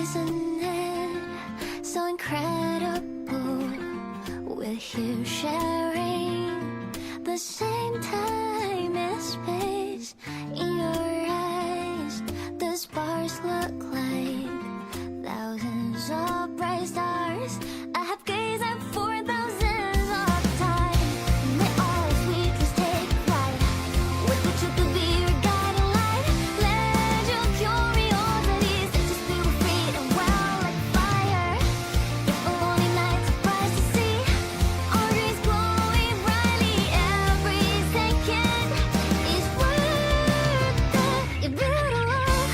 isn't it so incredible? We're here sharing the same time and space. In your eyes, the sparks look like thousands of bright stars. I have gazed at for thousands of time. May all sweetness take flight. With the truth to be your guiding light. Let your curiosity set your spirit free and well like fire. If a lonely night surprised to see our dreams glowing brightly, every second is worth it. You build a love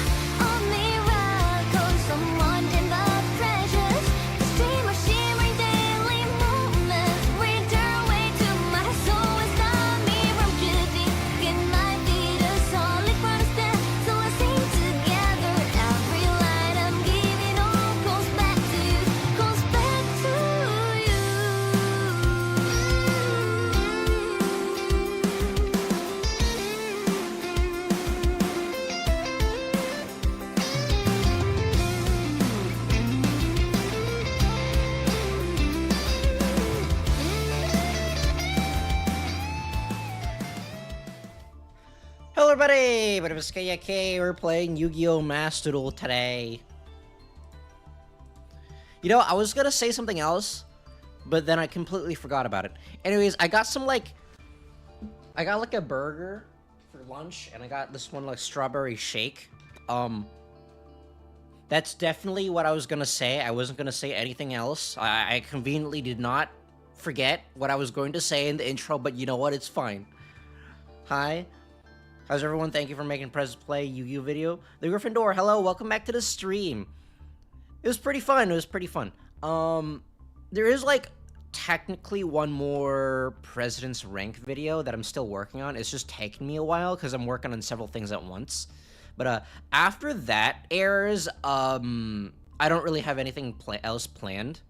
of miracles, someone in the treasures. The stream of shimmering daily moments return way to my soul and stop me from drifting. It might be the solid constant, so let's sing together. Every light I'm giving all goes back to you, goes back to you. Hello everybody, my name is KK. We're playing Yu-Gi-Oh! Master Duel today. You know, I was gonna say something else, but then I completely forgot about it. Anyways, I got like a burger for lunch, and I got this one like strawberry shake. That's definitely what I was gonna say. I wasn't gonna say anything else. I conveniently did not forget what I was going to say in the intro, but you know what? It's fine. Hi. How's everyone? Thank you for making Press Play Yu-Gi-Oh! Video. The Gryffindor, hello, welcome back to the stream. It was pretty fun, there is like technically one more President's Rank video that I'm still working on. It's just taking me a while because I'm working on several things at once. But after that airs, I don't really have anything else planned.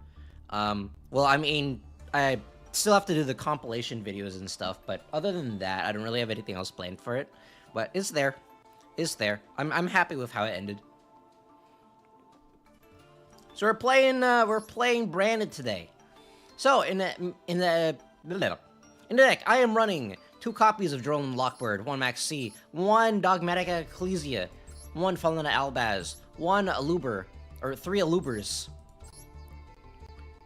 Well, I mean, I still have to do the compilation videos and stuff, but other than that, I don't really have anything else planned for it. But it's there. It's there. I'm happy with how it ended. So we're playing Branded today. So in the deck, I am running 2 copies of Droll and Lockbird, 1 Max C, 1 Dogmatic Ecclesia, 1 Fallen Albaz, 1 Aluber, or 3 Alubers,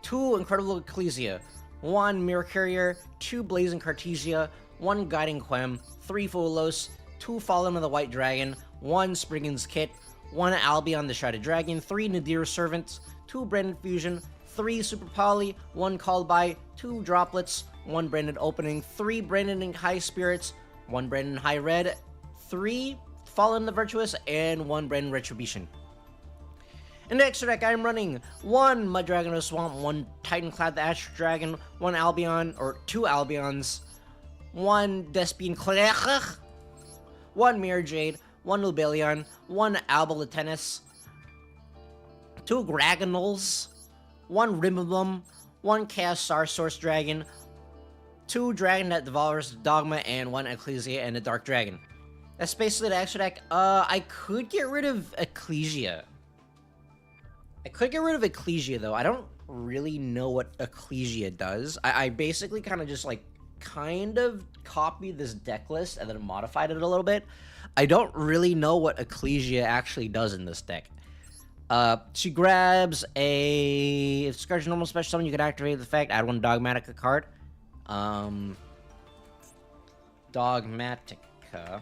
2 Incredible Ecclesia, 1 Mirror Carrier, 2 Blazing Cartesia, 1 Guiding Quem, 3 Folos, 2 Fallen of the White Dragon, 1 Spriggan's Kit, 1 Albion the Shrouded Dragon, 3 Nadir Servant, 2 Branded Fusion, 3 Super Poly, 1 Called By, 2 Droplets, 1 Branded Opening, 3 Branded High Spirits, 1 Branded High Red, 3 Fallen the Virtuous, and 1 Branded Retribution. In the extra deck, I am running 1 Mud Dragon of the Swamp, 1 Titanclad the Ash Dragon, 1 Albion, or 2 Albions, 1 Despian Claire, 1 Mirror Jade, 1 Lubellion, 1 Alba Tennis, 2 Gragonals, 1 Rimbum, 1 Chaos Star Source Dragon, 2 Dragon that devours Dogma, and 1 Ecclesia and the Dark Dragon. That's basically the extra deck. I could get rid of Ecclesia. Though. I don't really know what Ecclesia does. I basically kind of just copied this deck list and then modified it a little bit. I don't really know what Ecclesia actually does in this deck. She grabs a... If it's normal special summon, you can activate the effect, add 1 Dogmatica card. Dogmatica.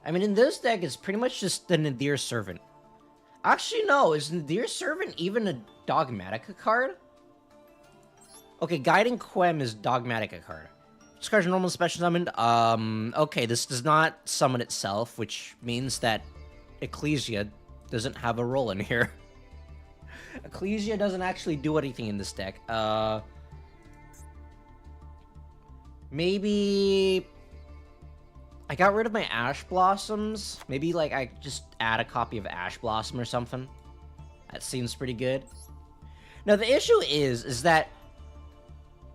I mean, in this deck, it's pretty much just the Nadir Servant. Actually, no. Is Nadir Servant even a Dogmatica card? Okay, Guiding Quem is Dogmatica card. This card's normal special summoned. Okay, this does not summon itself, which means that Ecclesia doesn't have a role in here. Ecclesia doesn't actually do anything in this deck. Maybe... I got rid of my Ash Blossoms. Maybe, like, I just add a copy of Ash Blossom or something. That seems pretty good. Now, the issue is that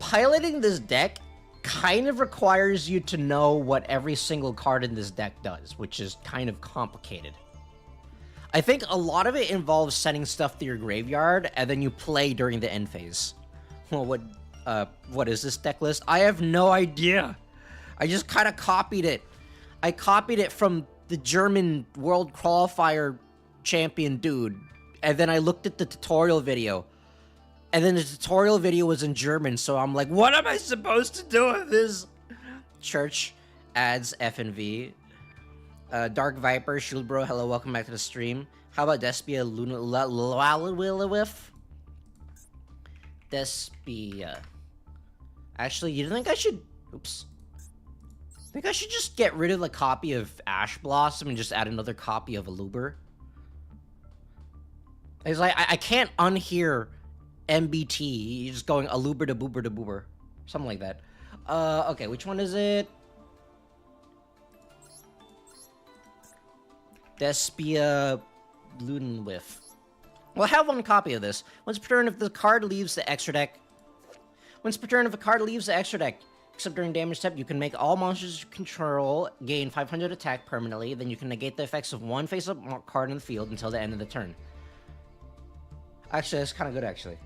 piloting this deck kind of requires you to know what every single card in this deck does, which is kind of complicated. I think a lot of it involves sending stuff to your graveyard, and then you play during the end phase. Well, what is this deck list? I have no idea. I just kind of copied it. I copied it from the German World Qualifier champion dude, and then I looked at the tutorial video. And then the tutorial video was in German, so I'm like, what am I supposed to do with this? Church adds F and V. Dark Viper, Shield Bro, hello, welcome back to the stream. How about Despia Luna Despia. Actually, you think I should... Oops. I think I should just get rid of the copy of Ash Blossom and just add another copy of Aluber. It's like, I can't unhear MBT. You're just going Aluber to Boober to Boober. Something like that. Okay, which one is it? Despia Bloonwith. Well, I have one copy of this. Once per turn, if the card leaves the extra deck... Once per turn, if a card leaves the extra deck, except during damage step, you can make all monsters you control gain 500 attack permanently. Then you can negate the effects of one face-up card in the field until the end of the turn. Actually, that's kind of good, actually.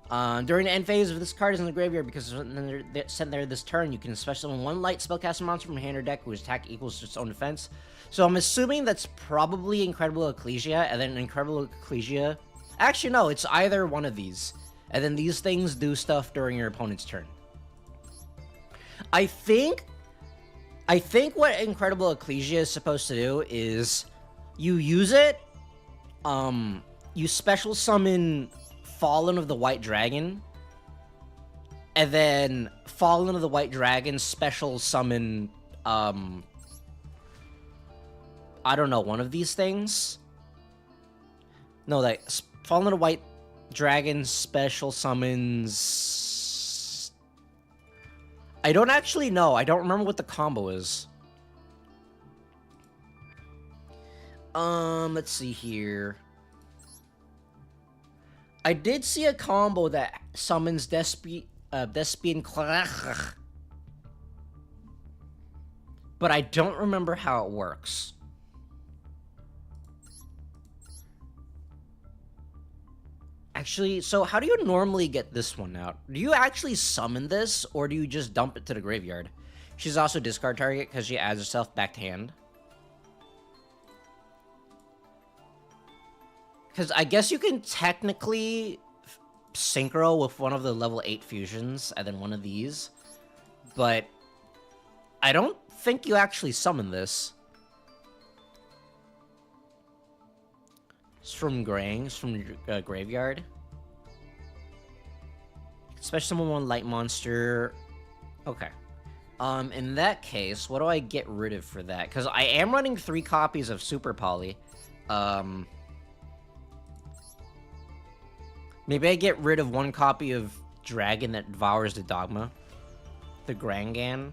During the end phase, if this card is in the graveyard because it's sent there this turn, you can special summon one light spellcaster monster from your hand or deck whose attack equals to its own defense. So I'm assuming that's probably Incredible Ecclesia, and then Incredible Ecclesia... Actually, no, it's either one of these. And then these things do stuff during your opponent's turn. I think what Incredible Ecclesia is supposed to do is you use it, you special summon Fallen of the White Dragon, and then Fallen of the White Dragon special summon, I don't know, one of these things? No, like, Fallen of the White Dragon special summons... I don't actually know. I don't remember what the combo is. Let's see here. I did see a combo that summons Despian Clarach, but I don't remember how it works. Actually, so how do you normally get this one out? Do you actually summon this, or do you just dump it to the graveyard? She's also discard target because she adds herself back to hand. Because I guess you can technically synchro with one of the level 8 fusions and then one of these. But I don't think you actually summon this. It's from Grang's, from Graveyard. Special summon one light monster. Okay. In that case, what do I get rid of for that? Because I am running 3 copies of Super Poly. Maybe I get rid of 1 copy of Dragon that devours the Dogma. The Grangan.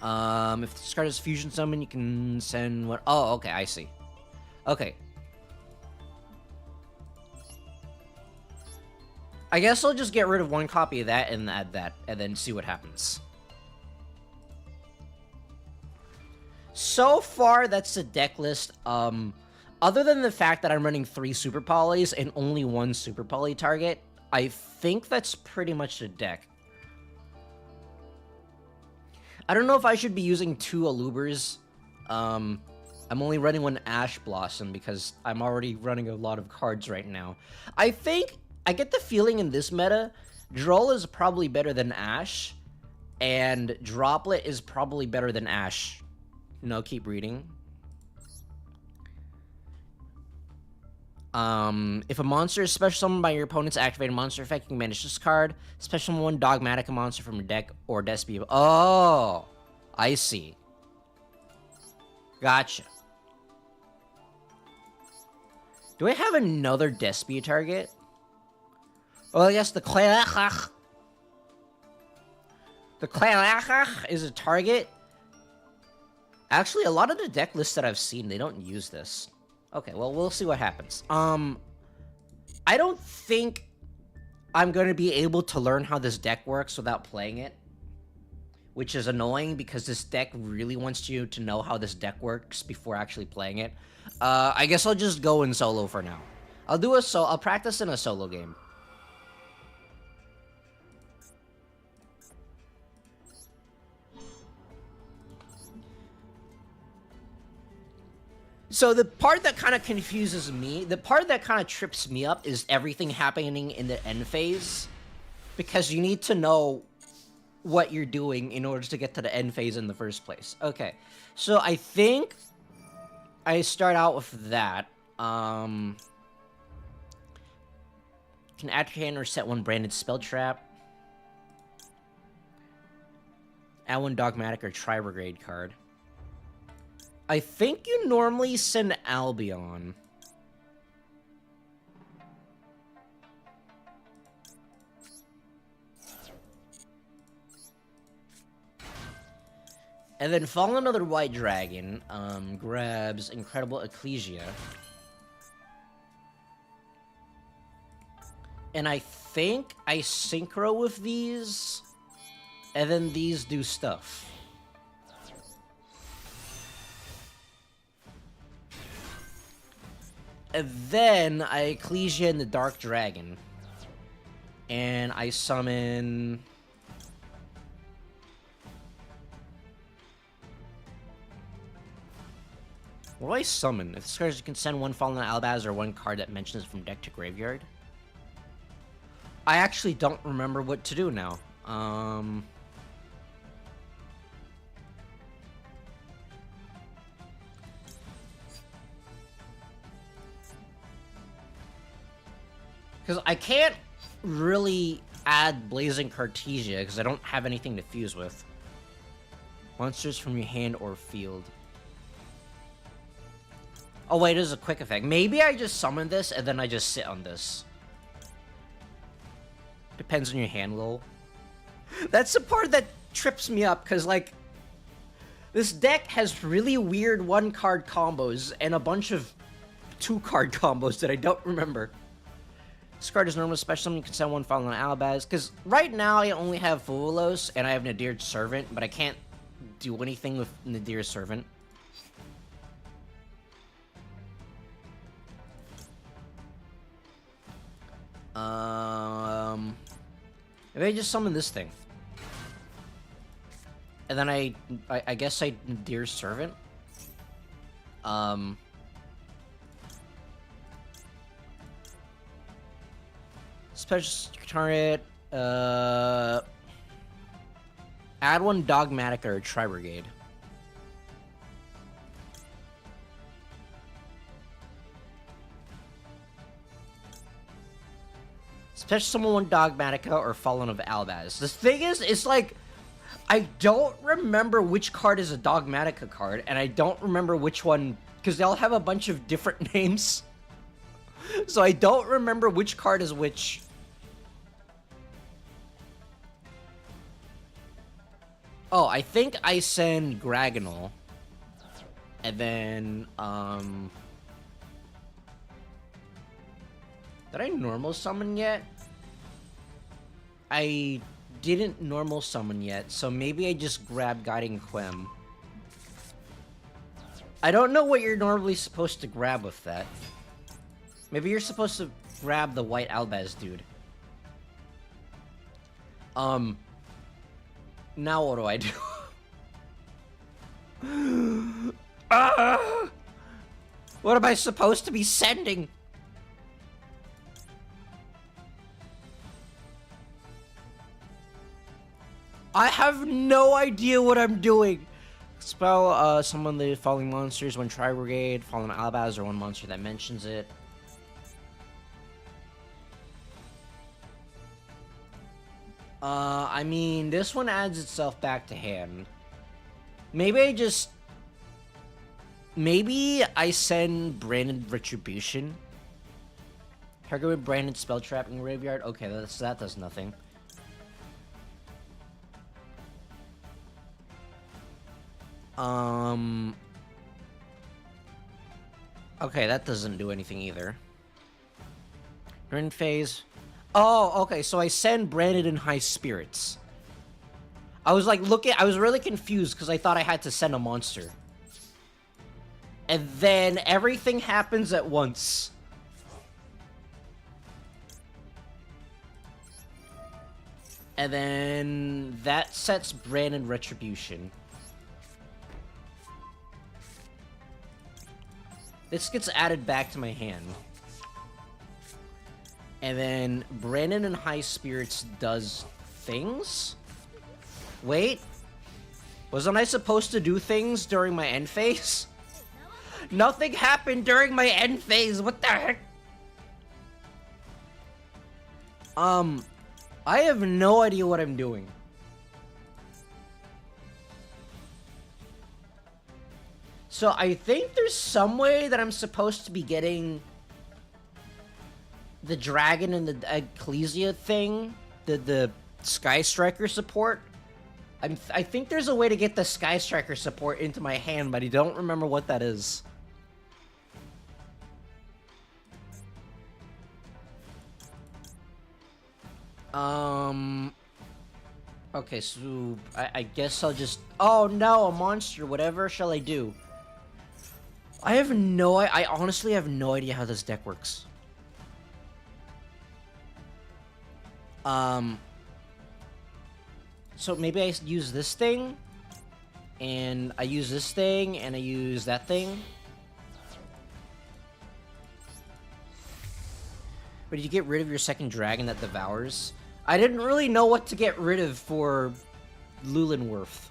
If this card is fusion summon, you can send what? Oh, okay, I see. Okay. I guess I'll just get rid of 1 copy of that and add that, and then see what happens. So far, that's the deck list. Other than the fact that I'm running 3 Super Polys and only 1 Super Poly target, I think that's pretty much the deck. I don't know if I should be using 2 Alubers. I'm only running 1 Ash Blossom because I'm already running a lot of cards right now. I think, I get the feeling in this meta, Duel is probably better than Ash, and Droplet is probably better than Ash. No, keep reading. If a monster is special summoned by your opponent's activated monster effect, you can banish this card. Special summon 1 Dogmatic monster from your deck or Despia. Oh, I see. Gotcha. Do I have another Despia target? Well, I guess the Clarach. The Clarach is a target. Actually, a lot of the deck lists that I've seen, they don't use this. Okay, well, we'll see what happens. I don't think I'm going to be able to learn how this deck works without playing it. which is annoying because this deck really wants you to know how this deck works before actually playing it. I guess I'll just go in solo for now. I'll practice in a solo game. So the part that kind of confuses me, the part that kind of trips me up is everything happening in the end phase. Because you need to know what you're doing in order to get to the end phase in the first place. Okay, so I think I start out with that. Can add your hand or set one branded spell trap. Add one dogmatic or tri-brigade card. I think you normally send Albion. And then fall another white dragon, grabs Incredible Ecclesia. And I think I synchro with these, and then these do stuff. And then I Ecclesia in the Dark Dragon. And I summon... What do I summon? If this card, you can send one Fallen Albaz or one card that mentions from deck to graveyard. I actually don't remember what to do now. Because I can't really add Blazing Cartesia because I don't have anything to fuse with. Monsters from your hand or field. Oh wait, it is a quick effect. Maybe I just summon this and then I just sit on this. Depends on your hand, lol. That's the part that trips me up, because, like, this deck has really weird one-card combos and a bunch of two-card combos that I don't remember. This card is normal special. You can send one Fallen Albaz, because right now I only have Fulos and I have Nadir's Servant, but I can't do anything with Nadir's Servant. Maybe I just summon this thing. And then I guess I Nadir's Servant. Special turret, add one Dogmatic or Tri-Brigade. Special summon one Dogmatica or Fallen of Albaz. The thing is, it's like, I don't remember which card is a Dogmatica card, and I don't remember which one, because they all have a bunch of different names. So I don't remember which card is which. Oh, I think I send Gragonal. And then, did I normal summon yet? I didn't normal summon yet, so maybe I just grab Guiding Quem. I don't know what you're normally supposed to grab with that. Maybe you're supposed to grab the white Albaz dude. Now what do I do? What am I supposed to be sending? I have no idea what I'm doing. Spell, summon the following monsters, one Tri-Brigade, Fallen Albaz, or one monster that mentions it. I mean, this one adds itself back to hand. Maybe I send Branded Retribution. Target with Branded Spell Trap in graveyard. Okay, that does nothing. Okay, that doesn't do anything either. Turn phase. Oh, okay, so I send Branded in High Spirits. I was like I was really confused because I thought I had to send a monster. And then everything happens at once. And then that sets Brandon Retribution. This gets added back to my hand. And then Brandon in High Spirits does things? Wait. Wasn't I supposed to do things during my end phase? Nothing happened during my end phase. What the heck? I have no idea what I'm doing. So I think there's some way that I'm supposed to be getting the dragon and the Ecclesia thing, the Sky Striker support. I think there's a way to get the Sky Striker support into my hand, but I don't remember what that is. Okay, so I guess I'll just... Oh no, a monster, whatever shall I do? I honestly have no idea how this deck works. So maybe I use this thing, and I use this thing, and I use that thing. But you get rid of your second dragon that devours. I didn't really know what to get rid of for Lulinworth.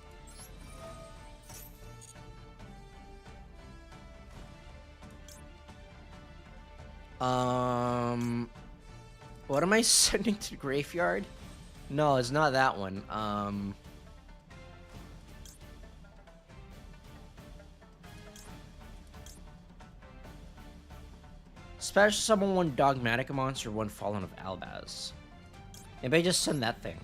What am I sending to the graveyard? No, it's not that one. Special summon one Dogmatic monster, one Fallen of Albaz. Maybe I just send that thing.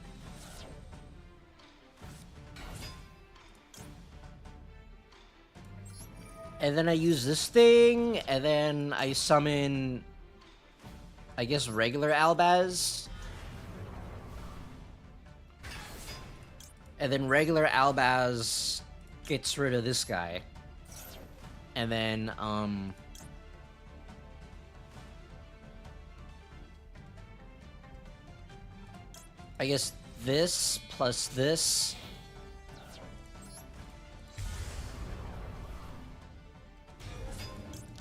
And then I use this thing, and then I summon, I guess, regular Albaz. And then regular Albaz gets rid of this guy. And then, I guess this plus this.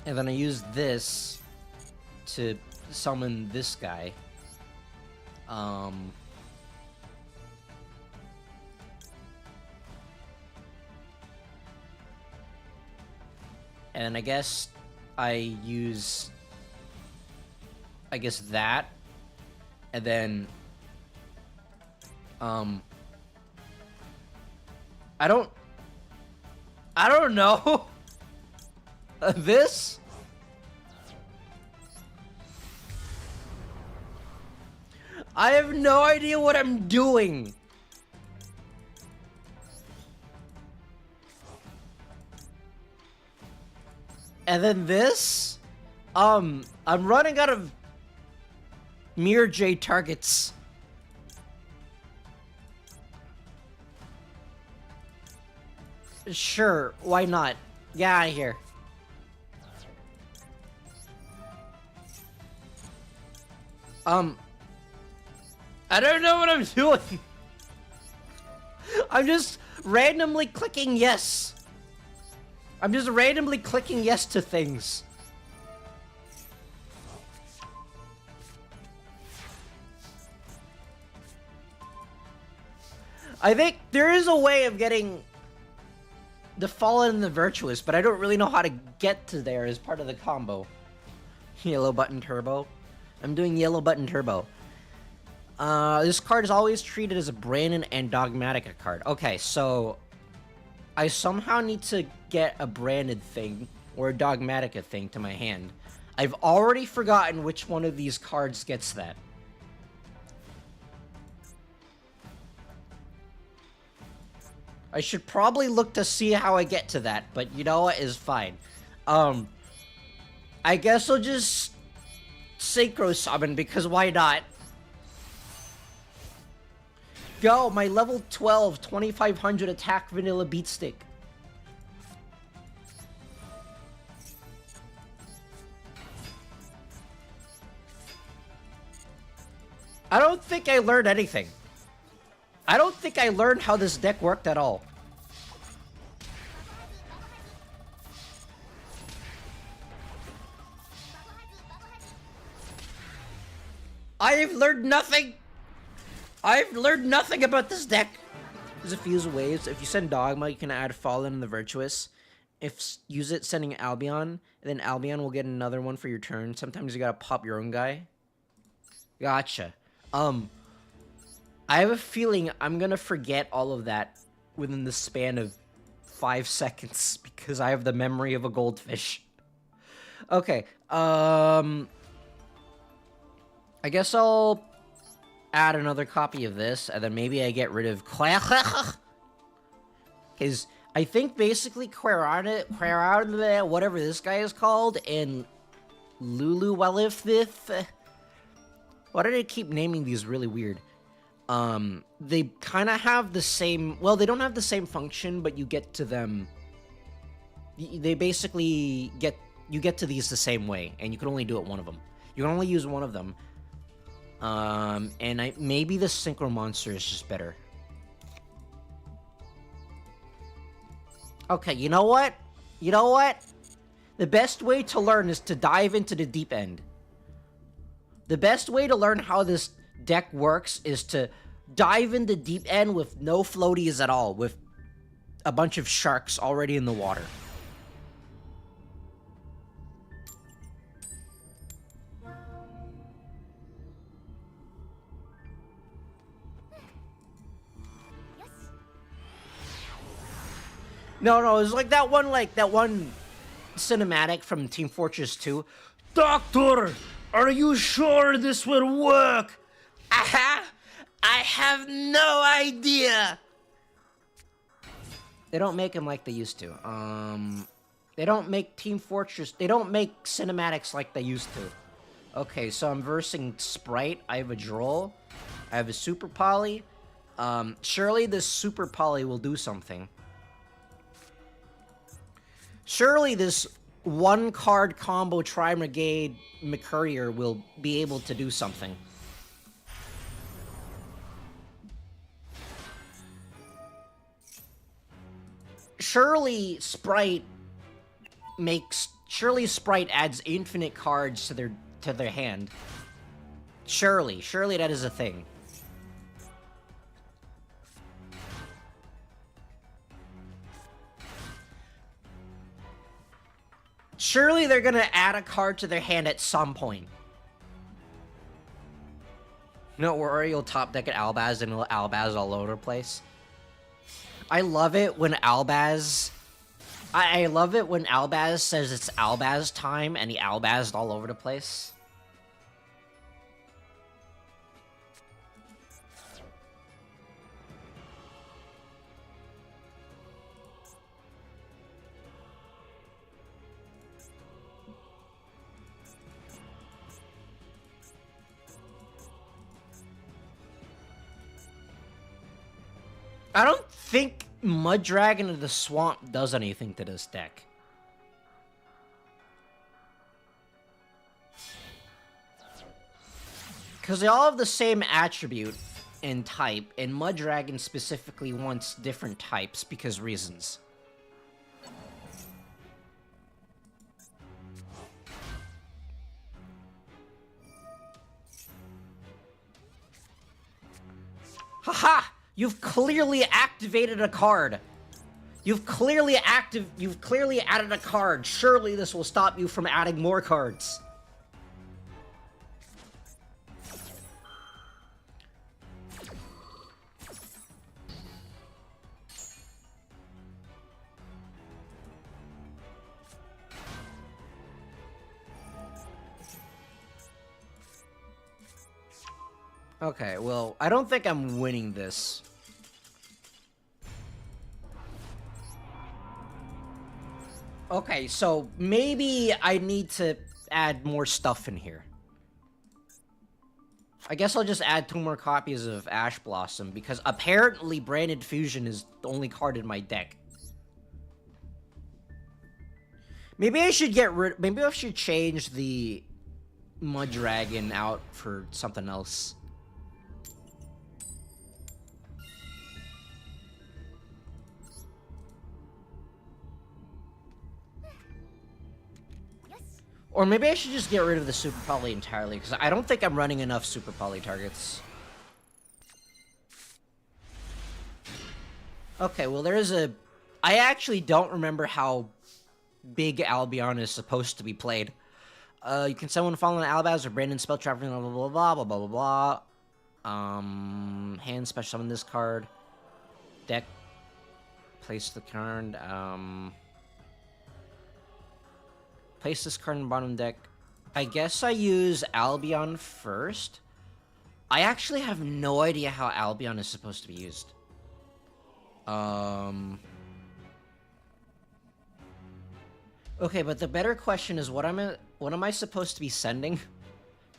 And then I use this to summon this guy. And I guess I use, that. And then, I don't know. This? I have no idea what I'm doing. And then this? I'm running out of Mirror J targets. Sure, why not? Get out of here. I don't know what I'm doing. I'm just randomly clicking yes. I'm just randomly clicking yes to things. I think there is a way of getting the Fallen and the Virtuous, but I don't really know how to get to there as part of the combo. Yellow button turbo. I'm doing yellow button turbo. This card is always treated as a Brandon and Dogmatica card. Okay, so I somehow need to get a branded thing or a Dogmatica thing to my hand. I've already forgotten which one of these cards gets that. I should probably look to see how I get to that, but you know what, is fine. I guess I'll just Synchro Summon, because why not? go! My level 12, 2500 attack vanilla beatstick. I don't think I learned anything. I don't think I learned how this deck worked at all. I've learned nothing! I've learned nothing about this deck! There's a few ways. If you send Dogma, you can add Fallen and the Virtuous. Use it sending Albion, and then Albion will get another one for your turn. Sometimes you gotta pop your own guy. Gotcha. I have a feeling I'm gonna forget all of that within the span of 5 seconds because I have the memory of a goldfish. Okay, I guess I'll add another copy of this, and then maybe I get rid of because I think basically Querarde, whatever this guy is called, and Lulu Walifith. Why did I keep naming these really weird? They kind of have the same... Well, they don't have the same function, but you get to them... They basically get... You get to these the same way, and you can only do it one of them. You can only use one of them. And maybe the Synchro Monster is just better. Okay, you know what? You know what? The best way to learn is to dive into the deep end. The best way to learn how this deck works is to dive into deep end with no floaties at all, with a bunch of sharks already in the water. No, it's like that one cinematic from Team Fortress 2. Doctor, are you sure this will work? I have no idea. They don't make them like they used to. They don't make Team Fortress. They don't make cinematics like they used to. Okay, so I'm versing Sprite. I have a Droll. I have a Super Poly. Surely this Super Poly will do something. Surely this one-card combo Tri-Brigade McCourier will be able to do something. Surely Sprite adds infinite cards to their hand. Surely that is a thing. Surely they're gonna add a card to their hand at some point. No worry, you'll top deck at Albaz and it'll Albaz all over the place. I love it when Albaz... I love it when Albaz says it's Albaz time and he Albazed all over the place. I don't think Mud Dragon of the Swamp does anything to this deck. Because they all have the same attribute and type, and Mud Dragon specifically wants different types because reasons. Haha! You've clearly activated a card. You've clearly added a card. Surely this will stop you from adding more cards. Okay, well, I don't think I'm winning this. Okay, so maybe I need to add more stuff in here. I guess I'll just add 2 more copies of Ash Blossom, because apparently Branded Fusion is the only card in my deck. Maybe I should maybe I should change the Mud Dragon out for something else. Or maybe I should just get rid of the Super Poly entirely, because I don't think I'm running enough Super Poly targets. Okay, well there is a... I actually don't remember how big Albion is supposed to be played. You can summon Fallen Albaz or Brandon Spell Trap, blah blah blah blah blah blah blah. Hand special summon this card. Deck. Place the card. Place this card in the bottom deck. I guess I use Albion first. I actually have no idea how Albion is supposed to be used. Okay, but the better question is what am I supposed to be sending?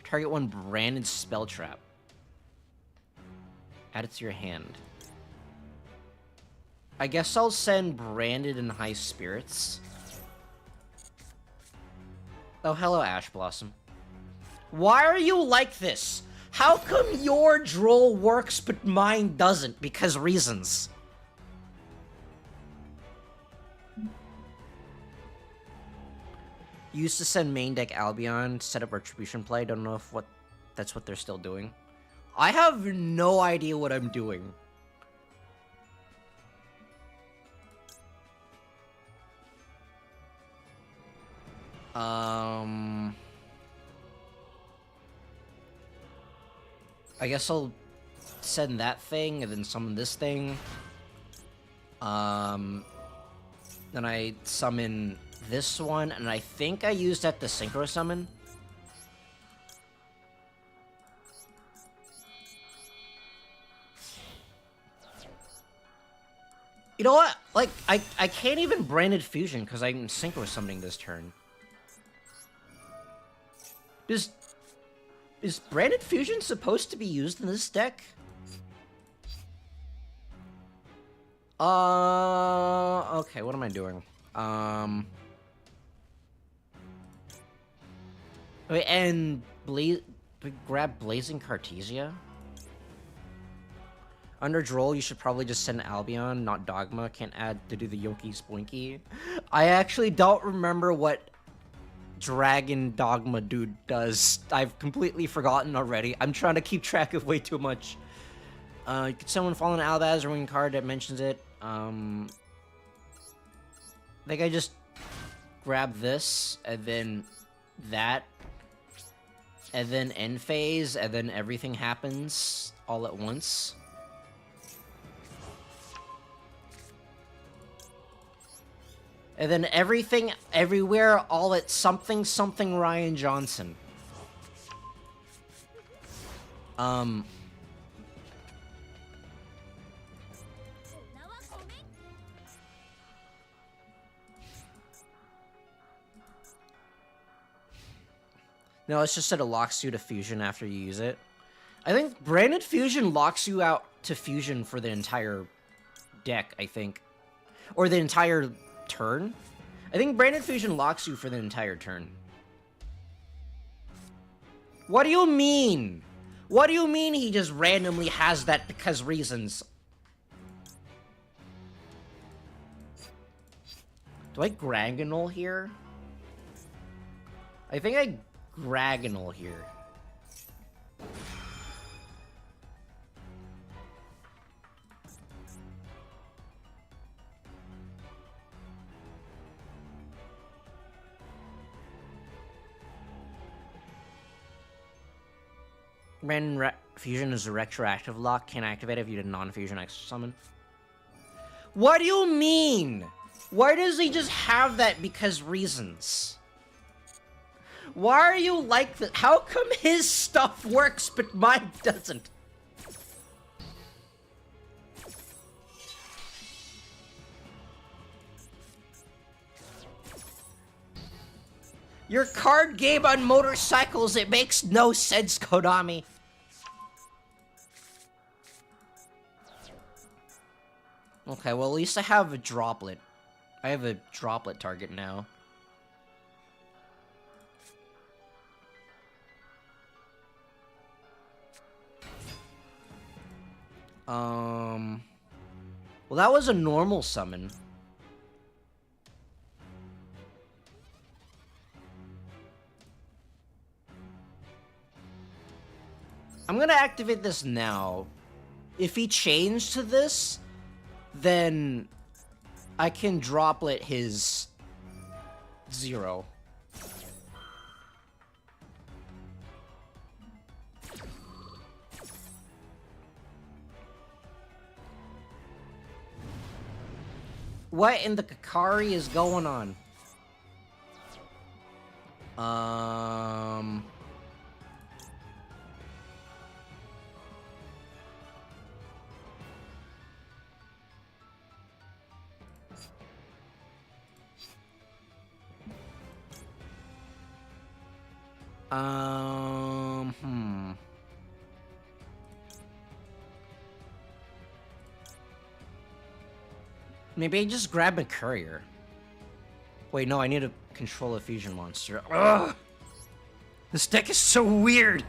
Target 1 Branded Spell Trap. Add it to your hand. I guess I'll send Branded and High Spirits. Oh, hello, Ash Blossom. Why are you like this? How come your droll works but mine doesn't? Because reasons. Used to send main deck Albion, set up Retribution play. Don't know if that's what they're still doing. I have no idea what I'm doing. I guess I'll send that thing and then summon this thing. Then I summon this one, and I think I used that to synchro summon. You know what? Like, I can't even Branded Fusion because I'm synchro summoning this turn. Is Branded Fusion supposed to be used in this deck? Okay, what am I doing? Wait, and grab Blazing Cartesia? Under Droll, you should probably just send Albion, not Dogma. Can't add to do the Yoki Spoinky. I actually don't remember what Dragon Dogma dude does. I've completely forgotten already. I'm trying to keep track of way too much. You could summon Fallen Albaz or win card that mentions it. I think I just grab this, and then that, and then end phase, and then everything happens all at once. And then everything, everywhere, all at something, something Ryan Johnson. No, it's just that it locks you to Fusion after you use it. I think Branded Fusion locks you out to Fusion for the entire deck, I think. Or the entire turn? I think Branded Fusion locks you for the entire turn. What do you mean? What do you mean he just randomly has that because reasons? Do I Gragonal here? I think I Gragonal here. Random Fusion is a retroactive lock. Can't activate if you did non-fusion extra summon. What do you mean? Why does he just have that because reasons? Why are you like that? How come his stuff works but mine doesn't? Your card game on motorcycles, it makes no sense, Konami. Okay, well, at least I have a droplet. I have a droplet target now. Well, that was a normal summon. I'm gonna activate this now. If he changed to this, then I can droplet his 0. What in the Kakari is going on? Maybe I just grab a courier. Wait, no, I need to control a fusion monster. Ugh! This deck is so weird!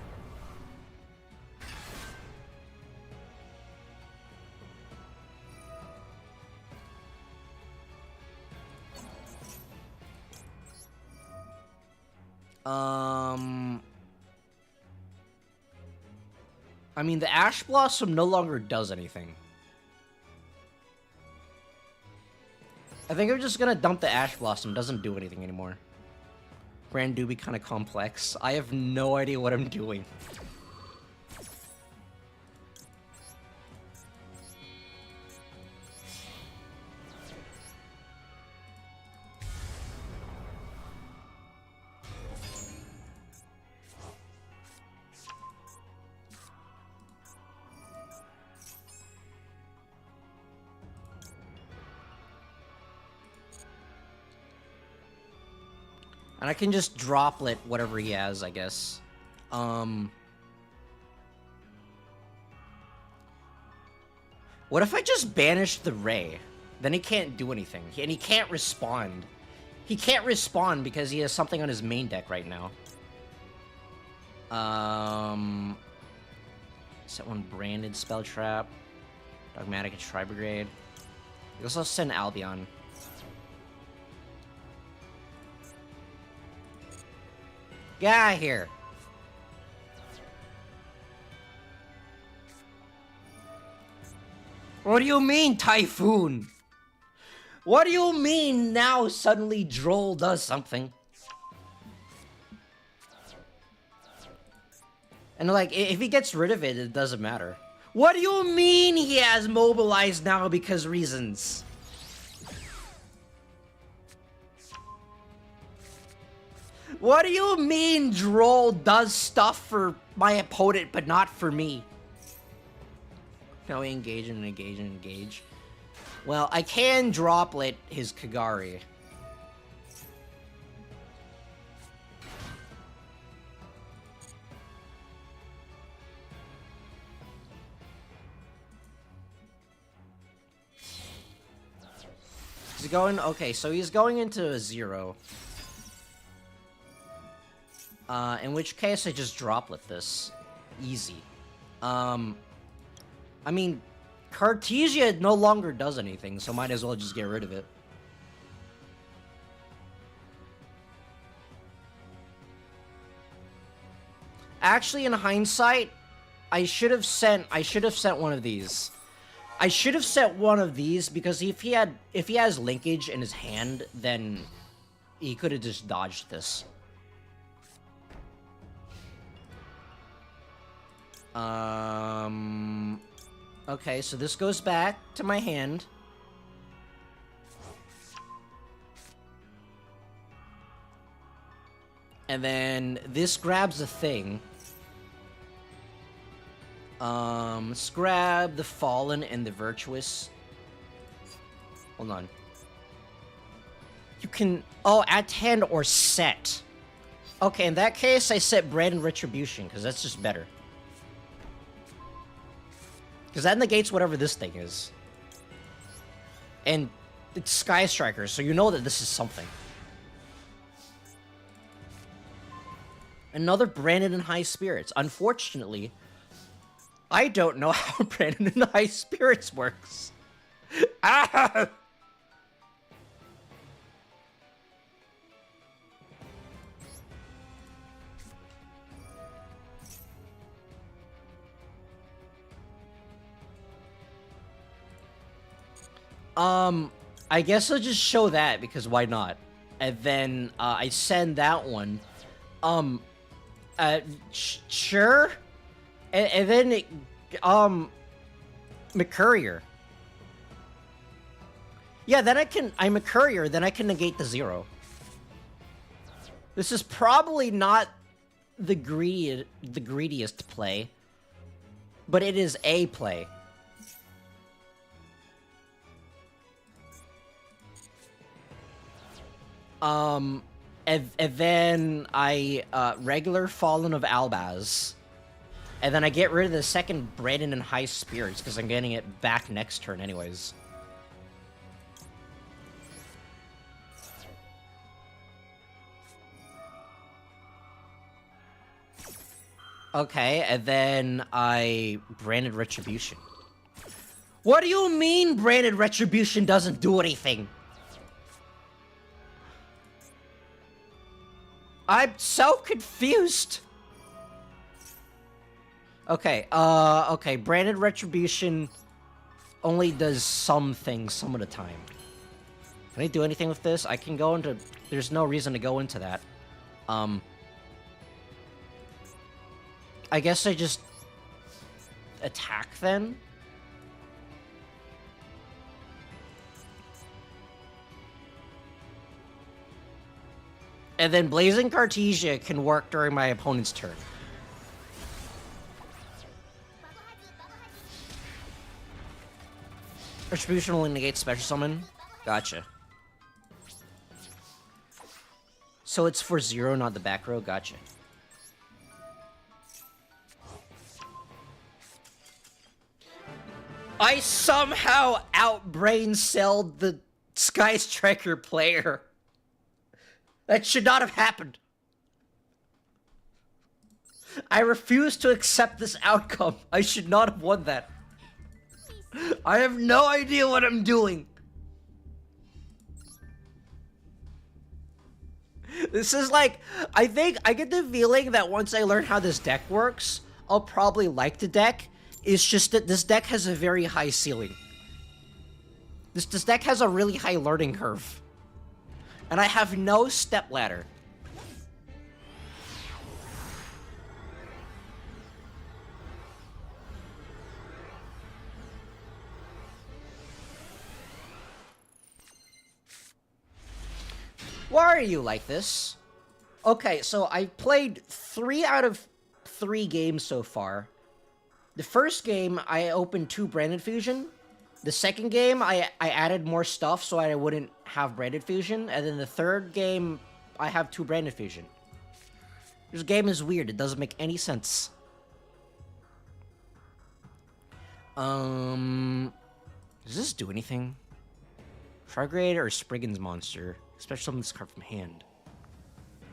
I mean, the Ash Blossom no longer does anything. I think I'm just gonna dump the Ash Blossom. Doesn't do anything anymore. Brand do be kind of complex. I have no idea what I'm doing. And I can just droplet whatever he has, I guess. What if I just banish the Ray? Then he can't do anything. And he can't respond. He can't respond because he has something on his main deck right now. Set one branded spell trap. Dogmatic and Tri-Brigade. You also send Albion. Get out of here. What do you mean, Typhoon? What do you mean now suddenly Droll does something? And like, if he gets rid of it, it doesn't matter. What do you mean he has mobilized now because reasons? What do you mean Droll does stuff for my opponent, but not for me? Now we engage and engage and engage. Well, I can droplet his Kagari. He's going... Okay, so he's going into a 0. In which case I just droplet this. Easy. I mean, Cartesia no longer does anything, so might as well just get rid of it. Actually, in hindsight, I should have sent one of these. I should have sent one of these because if he has linkage in his hand, then he could have just dodged this. Okay, so this goes back to my hand. And then this grabs a thing. Let's grab the Fallen and the Virtuous. Hold on. You can... Oh, at hand or set. Okay, in that case, I set Bread and Retribution, because that's just better. Because that negates whatever this thing is. And it's Sky Strikers, so you know that this is something. Another Brandon in High Spirits. Unfortunately, I don't know how Brandon in High Spirits works. Ah! I guess I'll just show that, because why not? And then, I send that one. Sure? And then, McCourier. Yeah, then I'm a courier, then I can negate the 0. This is probably not the greediest play, but it is a play. And then I, regular Fallen of Albaz. And then I get rid of the second Brandon in High Spirits, because I'm getting it back next turn anyways. Okay, and then I Branded Retribution. What do you mean Branded Retribution doesn't do anything? I'm so confused. Okay, okay, Branded Retribution only does some things some of the time. Can I do anything with this? I can go into... There's no reason to go into that. I guess I just... attack, then? And then Blazing Cartesia can work during my opponent's turn. Retribution only negates Special Summon? Gotcha. So it's for 0, not the back row? Gotcha. I somehow out-brain-celled the Sky Striker player. That should not have happened. I refuse to accept this outcome. I should not have won that. I have no idea what I'm doing. This is like, I think, I get the feeling that once I learn how this deck works, I'll probably like the deck. It's just that this deck has a very high ceiling. This deck has a really high learning curve. And I have no stepladder. Why are you like this? Okay, so I played 3 out of 3 games so far. The first game, I opened 2 Branded Fusion. The second game, I added more stuff so I wouldn't have Branded Fusion. And then the third game, I have 2 Branded Fusion. This game is weird. It doesn't make any sense. Does this do anything? Trigrade or Spriggan's Monster? Especially something that's card from hand.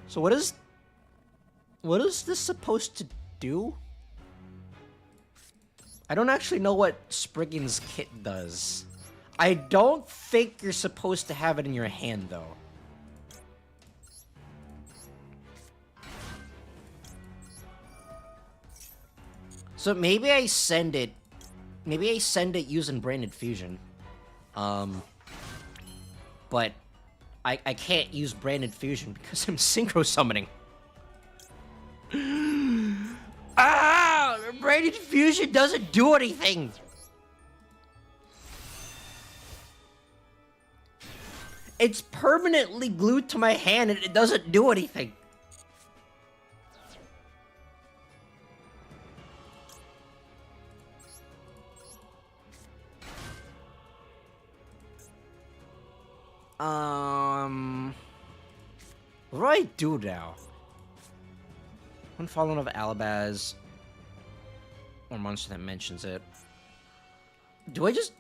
So what is this supposed to do? I don't actually know what Spriggan's Kit does. I don't think you're supposed to have it in your hand, though. So maybe I send it... Maybe I send it using Branded Fusion. But I can't use Branded Fusion because I'm Synchro Summoning. Ah! Branded Fusion doesn't do anything! It's permanently glued to my hand and it doesn't do anything. What do I do now? One Fallen of Albaz. Or monster that mentions it. Do I just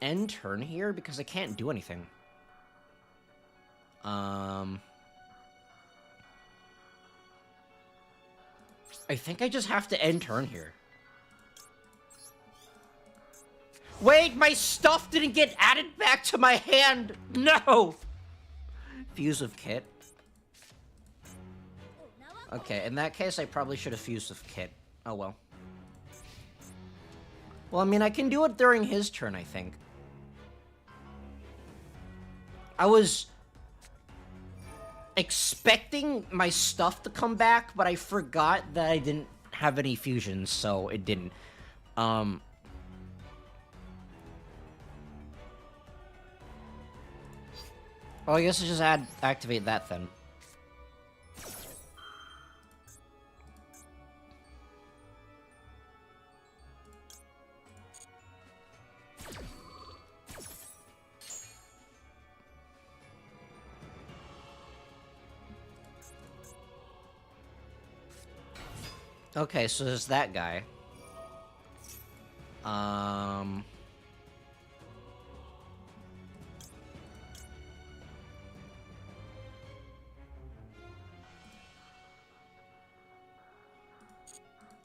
end turn here because I can't do anything. I think I just have to end turn here. Wait, my stuff didn't get added back to my hand! No! Fuse with Kit. Okay, in that case, I probably should have fused with Kit. Oh well. Well, I mean, I can do it during his turn, I think. I was expecting my stuff to come back, but I forgot that I didn't have any fusions, so it didn't. Oh, I guess I just activate that then. Okay, so there's that guy.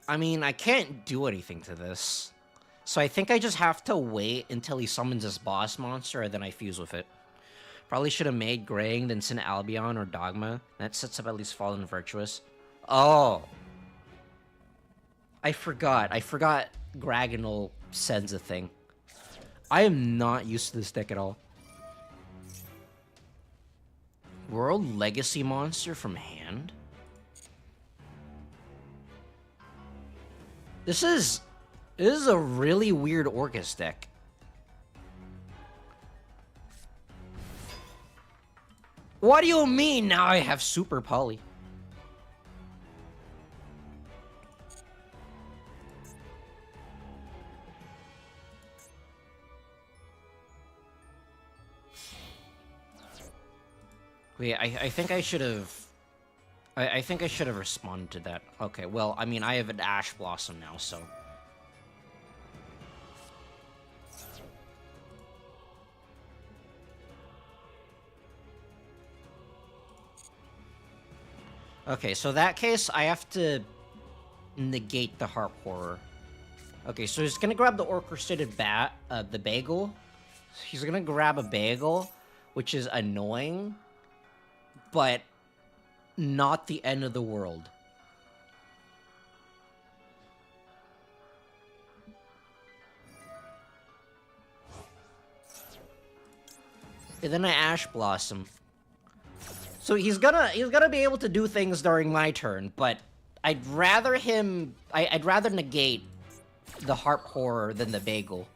I mean, I can't do anything to this. So I think I just have to wait until he summons his boss monster, and then I fuse with it. Probably should have made Graying, then send Albion or Dogma. That sets up at least Fallen Virtuous. Oh! I forgot. Gragonal sends a thing. I am not used to this deck at all. World Legacy monster from hand? This is a really weird Orcus deck. What do you mean now I have Super Poly? Wait, I think I should have... I think I should have responded to that. Okay, well, I mean, I have an Ash Blossom now, so... Okay, so that case, I have to negate the Harp Horror. Okay, so he's gonna grab the Orchestrated the Bagel. He's gonna grab a Bagel, which is annoying, but not the end of the world. And then I Ash Blossom. So he's gonna be able to do things during my turn, but I'd rather I'd rather negate the Harp Horror than the Bagel.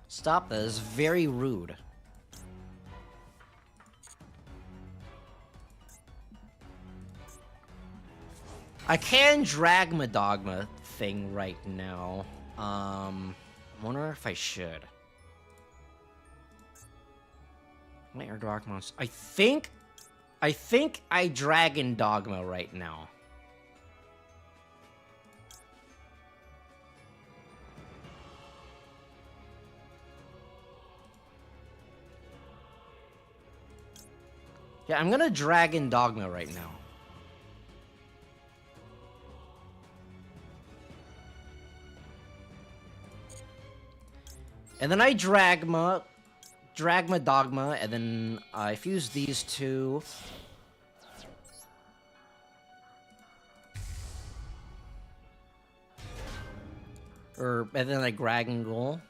Stop, that is very rude. I can drag my Dogma thing right now. Wonder if I should. My Air Dark Monster. I think I Dragon Dogma right now. Yeah, I'm gonna Dragon Dogma right now. And then I Dragma Dogma, and then I fuse these two. And then I Gragangle.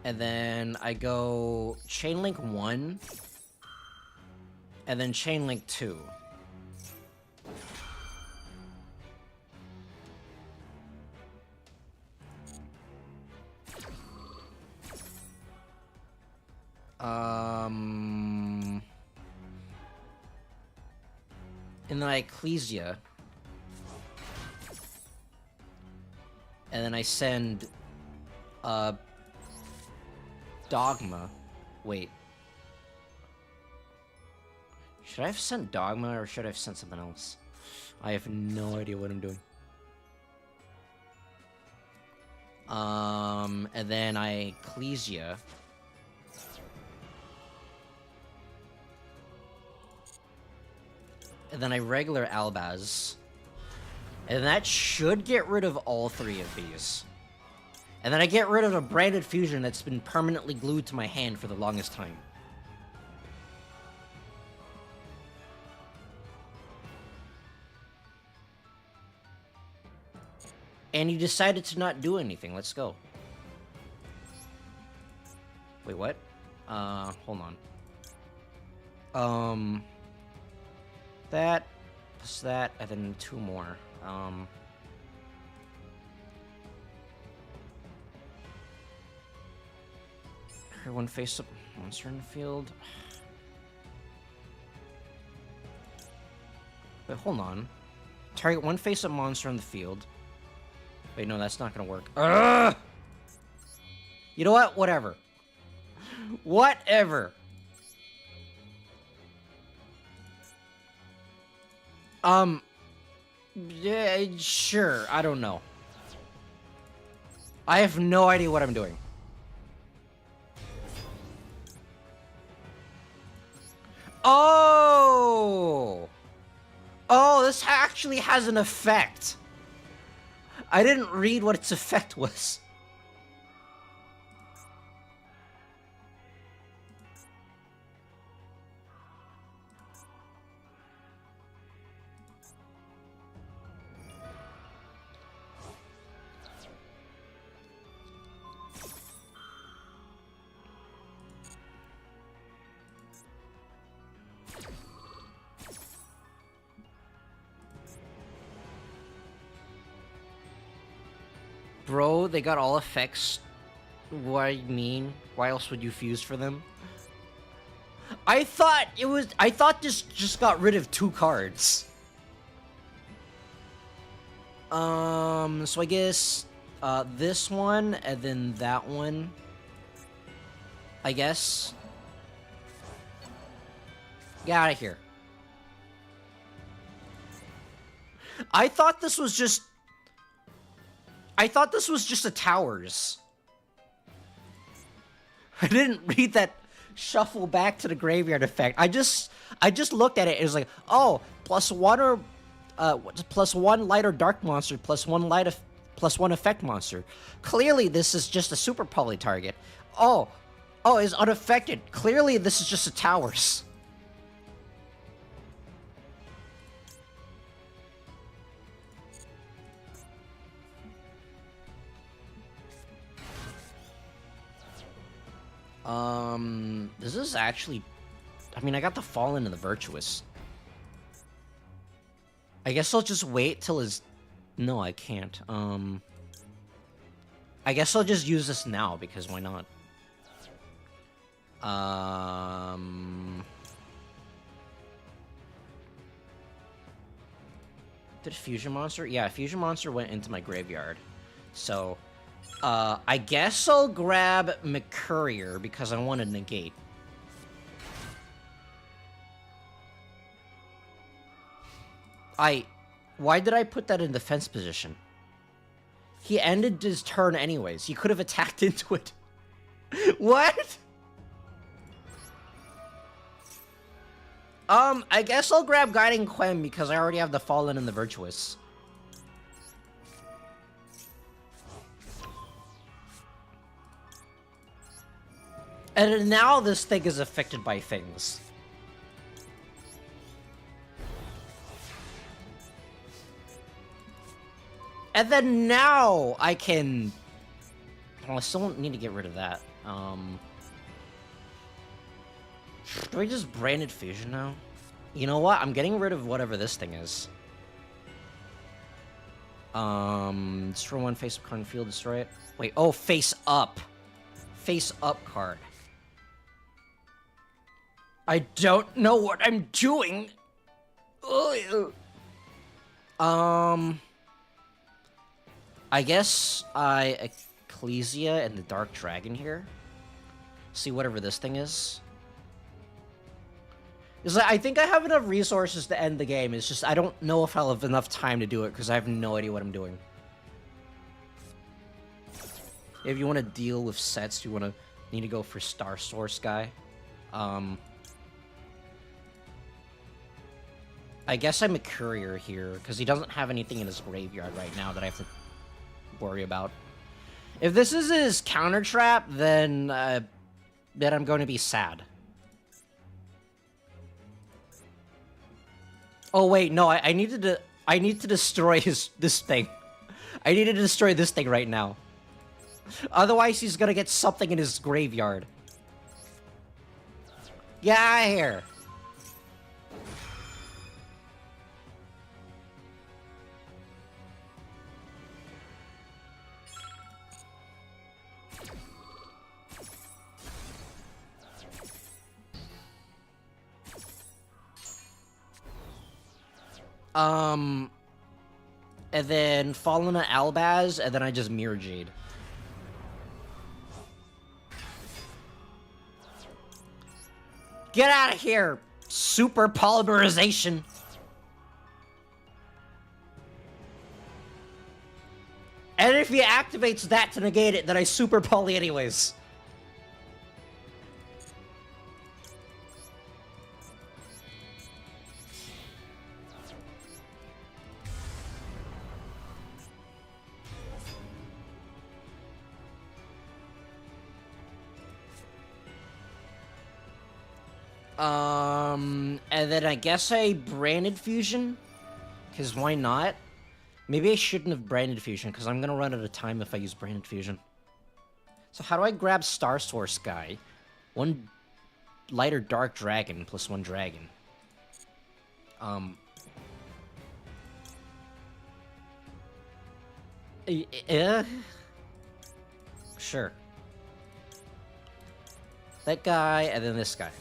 And then I go Chainlink 1, and then Chainlink 2. And then I Ecclesia. And then I send Dogma, Wait. Should I have sent Dogma, or should I have sent something else? I have no idea what I'm doing. And then I Ecclesia. And then I regular Albaz. And that should get rid of all three of these. And then I get rid of a branded fusion that's been permanently glued to my hand for the longest time. And you decided to not do anything. Let's go. Wait, what? Hold on. That, plus that, and then two more. Everyone face up monster in the field. Wait, hold on. Target one face-up monster in the field. Wait, no, that's not gonna work. Ugh! You know what? Whatever. Whatever. Yeah, sure. I don't know. I have no idea what I'm doing. Oh! Oh, this actually has an effect. I didn't read what its effect was. Bro, they got all effects. What do you mean? Why else would you fuse for them? I thought this just got rid of 2 cards. So I guess, this one, and then that one. I guess. Get out of here. I thought this was just a towers. I didn't read that shuffle back to the graveyard effect. I just looked at it and it was like, oh, +1 or +1 light or dark monster, +1 effect monster. Clearly this is just a super poly target. Oh, it's unaffected. Clearly this is just a towers. This is actually... I mean, I got the Fallen and the Virtuous. I guess I'll just wait till his... No, I can't. I guess I'll just use this now, because why not? Did Fusion Monster? Yeah, Fusion Monster went into my graveyard. So... I guess I'll grab McCourier because I want to negate. Why did I put that in defense position? He ended his turn anyways. He could have attacked into it. What? I guess I'll grab Guiding Quem because I already have the Fallen and the Virtuous. And now this thing is affected by things. And then now I can... Oh, I still need to get rid of that. Do I just branded fusion now? You know what? I'm getting rid of whatever this thing is. Destroy one face-up card in field, destroy it. Wait, oh, face up. Face up card. I don't know what I'm doing. Ugh. I guess I Ecclesia and the Dark Dragon here. See whatever this thing is. It's like, I think I have enough resources to end the game. It's just I don't know if I'll have enough time to do it because I have no idea what I'm doing. If you want to deal with sets, you need to go for Star Source guy. I guess I'm a courier here because he doesn't have anything in his graveyard right now that I have to worry about. If this is his counter trap, then I'm going to be sad. Oh wait, no, I need to destroy this thing. I need to destroy this thing right now. Otherwise, he's gonna get something in his graveyard. Get out of here. And then fall into Albaz, and then I just Mirror Jade. Get out of here! Super polymerization! And if he activates that to negate it, then I super poly anyways. And then I guess I branded fusion, because why not? Maybe I shouldn't have branded fusion, because I'm gonna run out of time if I use branded fusion. So how do I grab Star Source guy? One light or dark dragon plus one dragon. Sure. That guy, and then this guy.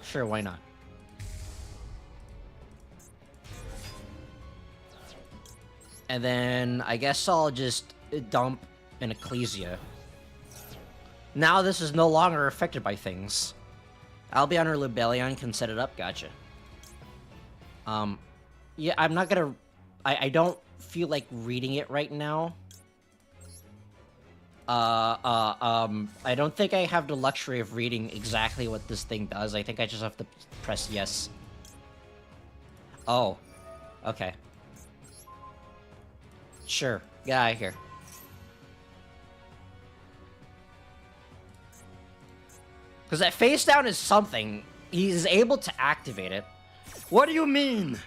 Sure, why not? And then I guess I'll just dump an Ecclesia. Now this is no longer affected by things. Albion or Libellion can set it up, gotcha. Yeah, I'm not gonna... I don't feel like reading it right now. I don't think I have the luxury of reading exactly what this thing does. I think I just have to press yes. Oh. Okay. Sure. Get out of here. Because that face down is something. He's able to activate it. What do you mean?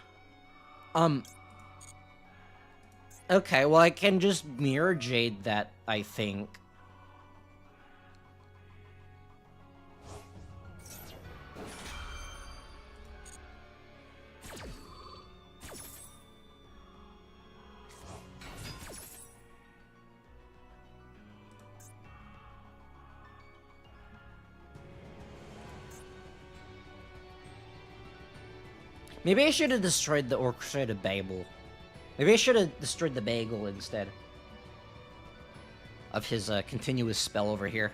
Okay, well I can just Mirror Jade that, I think. Maybe I should have destroyed the Orchestrated Babel. Maybe I should have destroyed the Bagel instead of his continuous spell over here.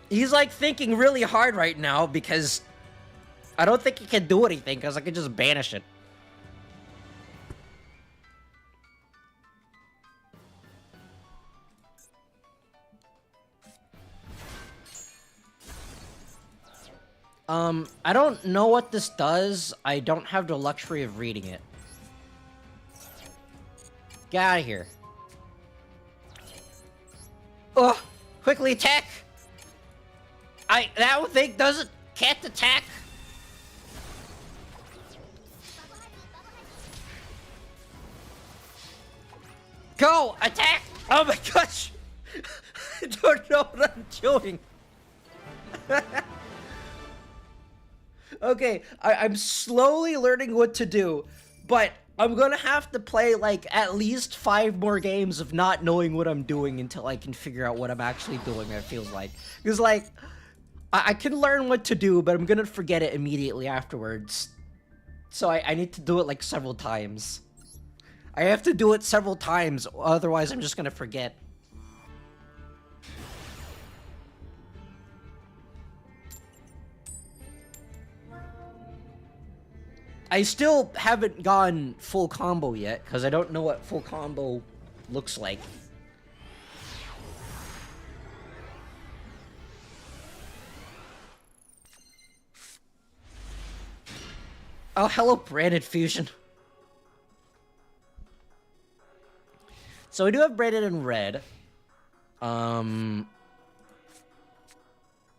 He's like thinking really hard right now because I don't think he can do anything because I can just banish it. I don't know what this does. I don't have the luxury of reading it. Get out of here. Ugh! Quickly attack! That thing can't attack! Go! Attack! Oh my gosh! I don't know what I'm doing. Okay, I'm slowly learning what to do, but I'm gonna have to play, like, at least 5 more games of not knowing what I'm doing until I can figure out what I'm actually doing, it feels like. Because, like, I can learn what to do, but I'm gonna forget it immediately afterwards. So I need to do it like several times. I have to do it several times, otherwise I'm just gonna forget. I still haven't gone full combo yet, because I don't know what full combo looks like. Oh, hello, branded fusion. So we do have branded in red. I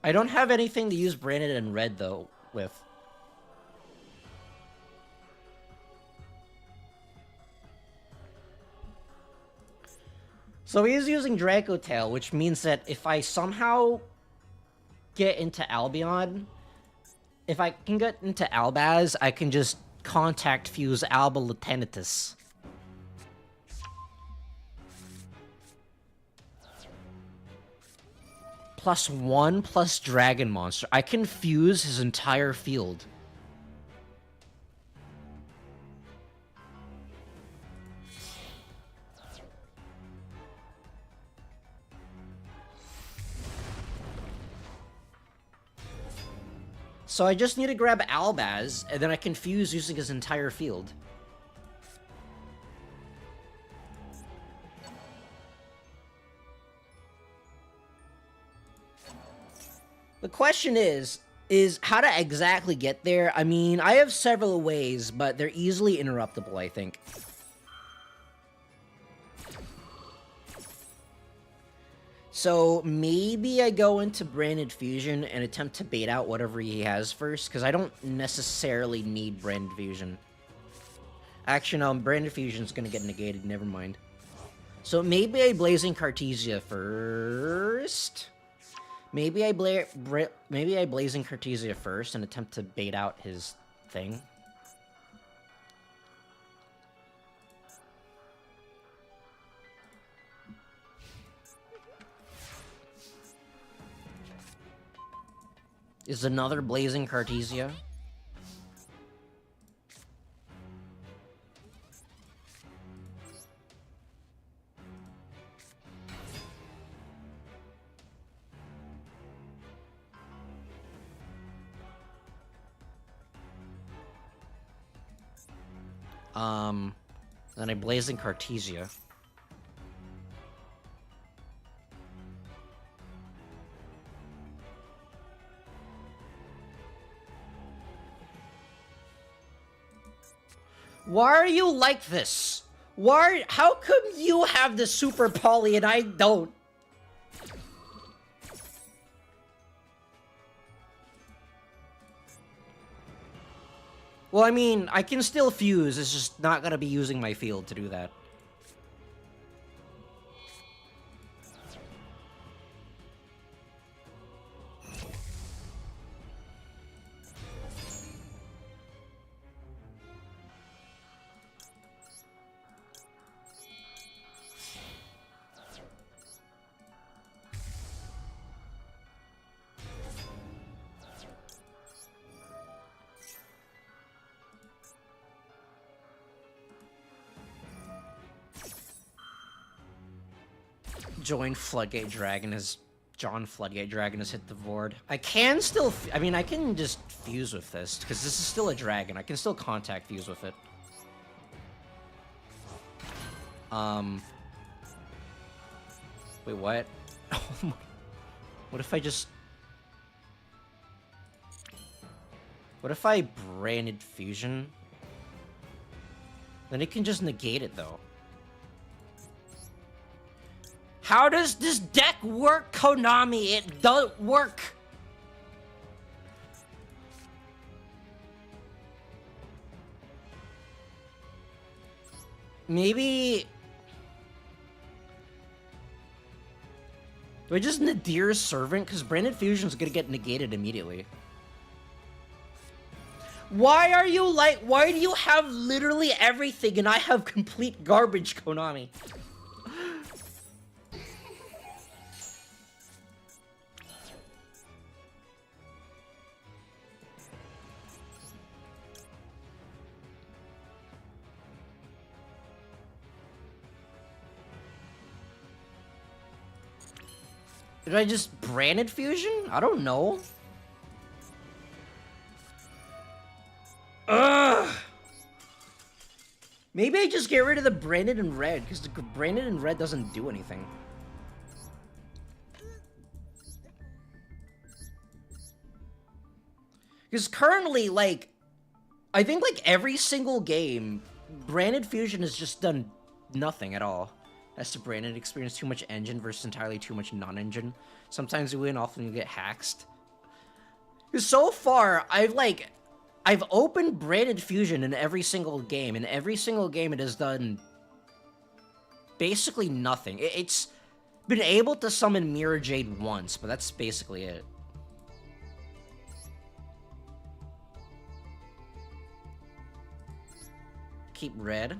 don't have anything to use branded in red, though, with. So he is using Draco Tail, which means that if I somehow get into Albion, if I can get into Albaz, I can just contact fuse Alba Latenitus. +1 plus Dragon Monster. I can fuse his entire field. So I just need to grab Albaz, and then I can fuse using his entire field. The question is how to exactly get there. I mean, I have several ways, but they're easily interruptible, I think. So maybe I go into Branded Fusion and attempt to bait out whatever he has first, because I don't necessarily need Branded Fusion. Actually, no, Branded Fusion's gonna get negated, never mind. So maybe I Blazing Cartesia first? Maybe I Blazing Cartesia first and attempt to bait out his thing. Is another Blazing Cartesia? Then I Blazing Cartesia. Why are you like this? How come you have the super poly and I don't? Well, I mean, I can still fuse, it's just not gonna be using my field to do that. Join Floodgate Dragon as John Floodgate Dragon has hit the board. I can still, I mean, I can just fuse with this, because this is still a dragon. I can still contact fuse with it. Wait, what? What if I just... What if I Branded Fusion? Then it can just negate it, though. How does this deck work, Konami? It doesn't work! Maybe... Do I just Nadir's Servant? Because Branded Fusion's gonna get negated immediately. Why are you like... Why do you have literally everything and I have complete garbage, Konami? Did I just branded fusion? I don't know. Ugh! Maybe I just get rid of the branded and red, because the branded and red doesn't do anything. Because currently, like, I think, like, every single game, branded fusion has just done nothing at all. As to branded experience too much engine versus entirely too much non-engine. Sometimes you win, often you get hacked. Because so far, I've opened branded fusion in every single game, and every single game it has done basically nothing. It's been able to summon Mirror Jade once, but that's basically it. Keep red.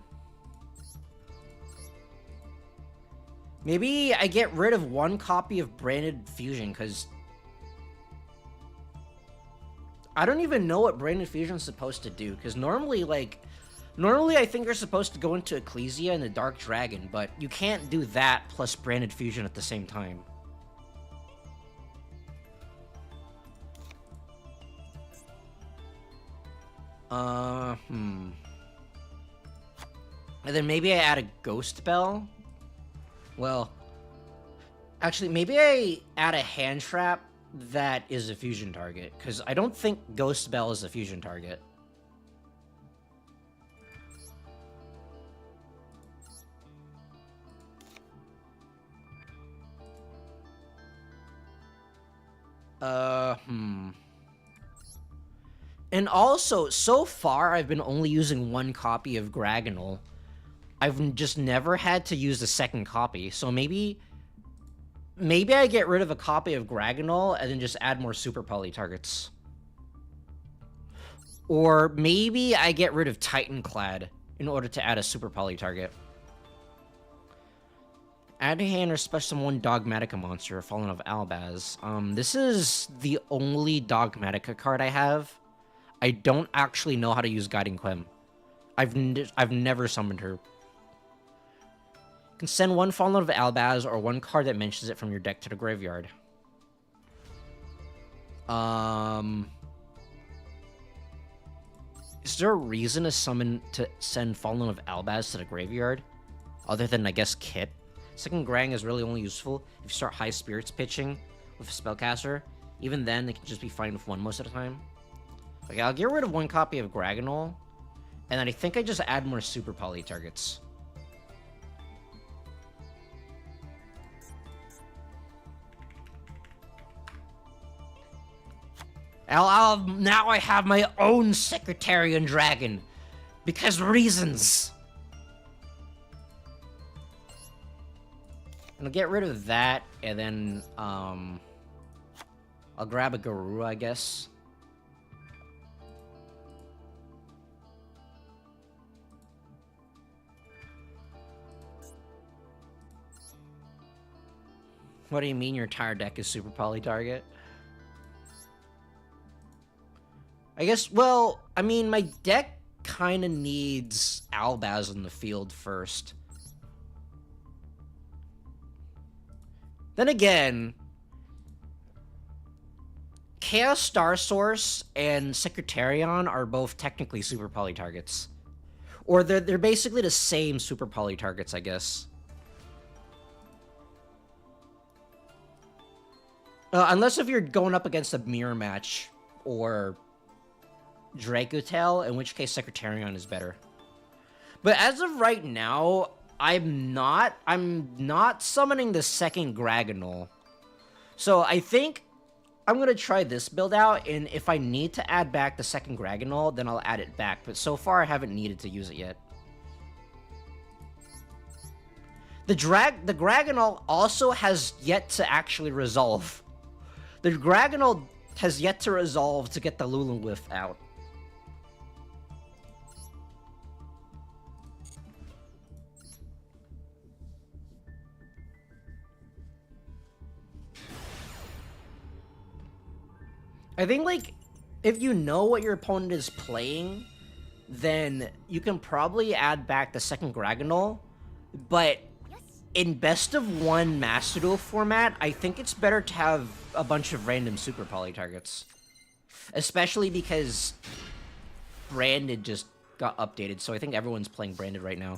Maybe I get rid of one copy of branded fusion, because I don't even know what branded fusion is supposed to do, because normally I think you're supposed to go into Ecclesia and the Dark Dragon, but you can't do that plus branded fusion at the same time. And then maybe I add a Ghost Bell? Well, actually, maybe I add a hand trap that is a fusion target, because I don't think Ghost Bell is a fusion target. And also, so far, I've been only using one copy of Gragonol. I've just never had to use the second copy, so maybe I get rid of a copy of Gragonol and then just add more Super Poly targets. Or maybe I get rid of Titanclad in order to add a Super Poly target. Add to hand or special summon one Dogmatica monster, Fallen of Albaz. This is the only Dogmatica card I have. I don't actually know how to use Guiding Quem. I've never summoned her. You can send one Fallen of Albaz or one card that mentions it from your deck to the graveyard. Is there a reason to send Fallen of Albaz to the graveyard? Other than, I guess, Kit? Second Grang is really only useful if you start high spirits pitching with a spellcaster. Even then, they can just be fine with one most of the time. Okay, I'll get rid of one copy of Gragonol, and then I think I just add more Super Poly targets. Now I have my own Secretarian Dragon, because reasons. And I'll get rid of that, and then, I'll grab a Garou, I guess. What do you mean your entire deck is Super Poly target? I guess, well, I mean, my deck kind of needs Albaz in the field first. Then again, Chaos Star Source and Secretarion are both technically Super Poly targets. Or they're basically the same Super Poly targets, I guess. Unless if you're going up against a mirror match or Dracotail, in which case Secretarion is better. But as of right now, I'm not summoning the second Gragonol. So I think I'm gonna try this build out, and if I need to add back the second Gragonol, then I'll add it back. But so far, I haven't needed to use it yet. The Gragonol also has yet to actually resolve. The Gragonol has yet to resolve to get the Lulawith out. I think, like, if you know what your opponent is playing, then you can probably add back the second Gragonol, but in best of one Master Duel format, I think it's better to have a bunch of random super poly targets. Especially because Branded just got updated, so I think everyone's playing Branded right now.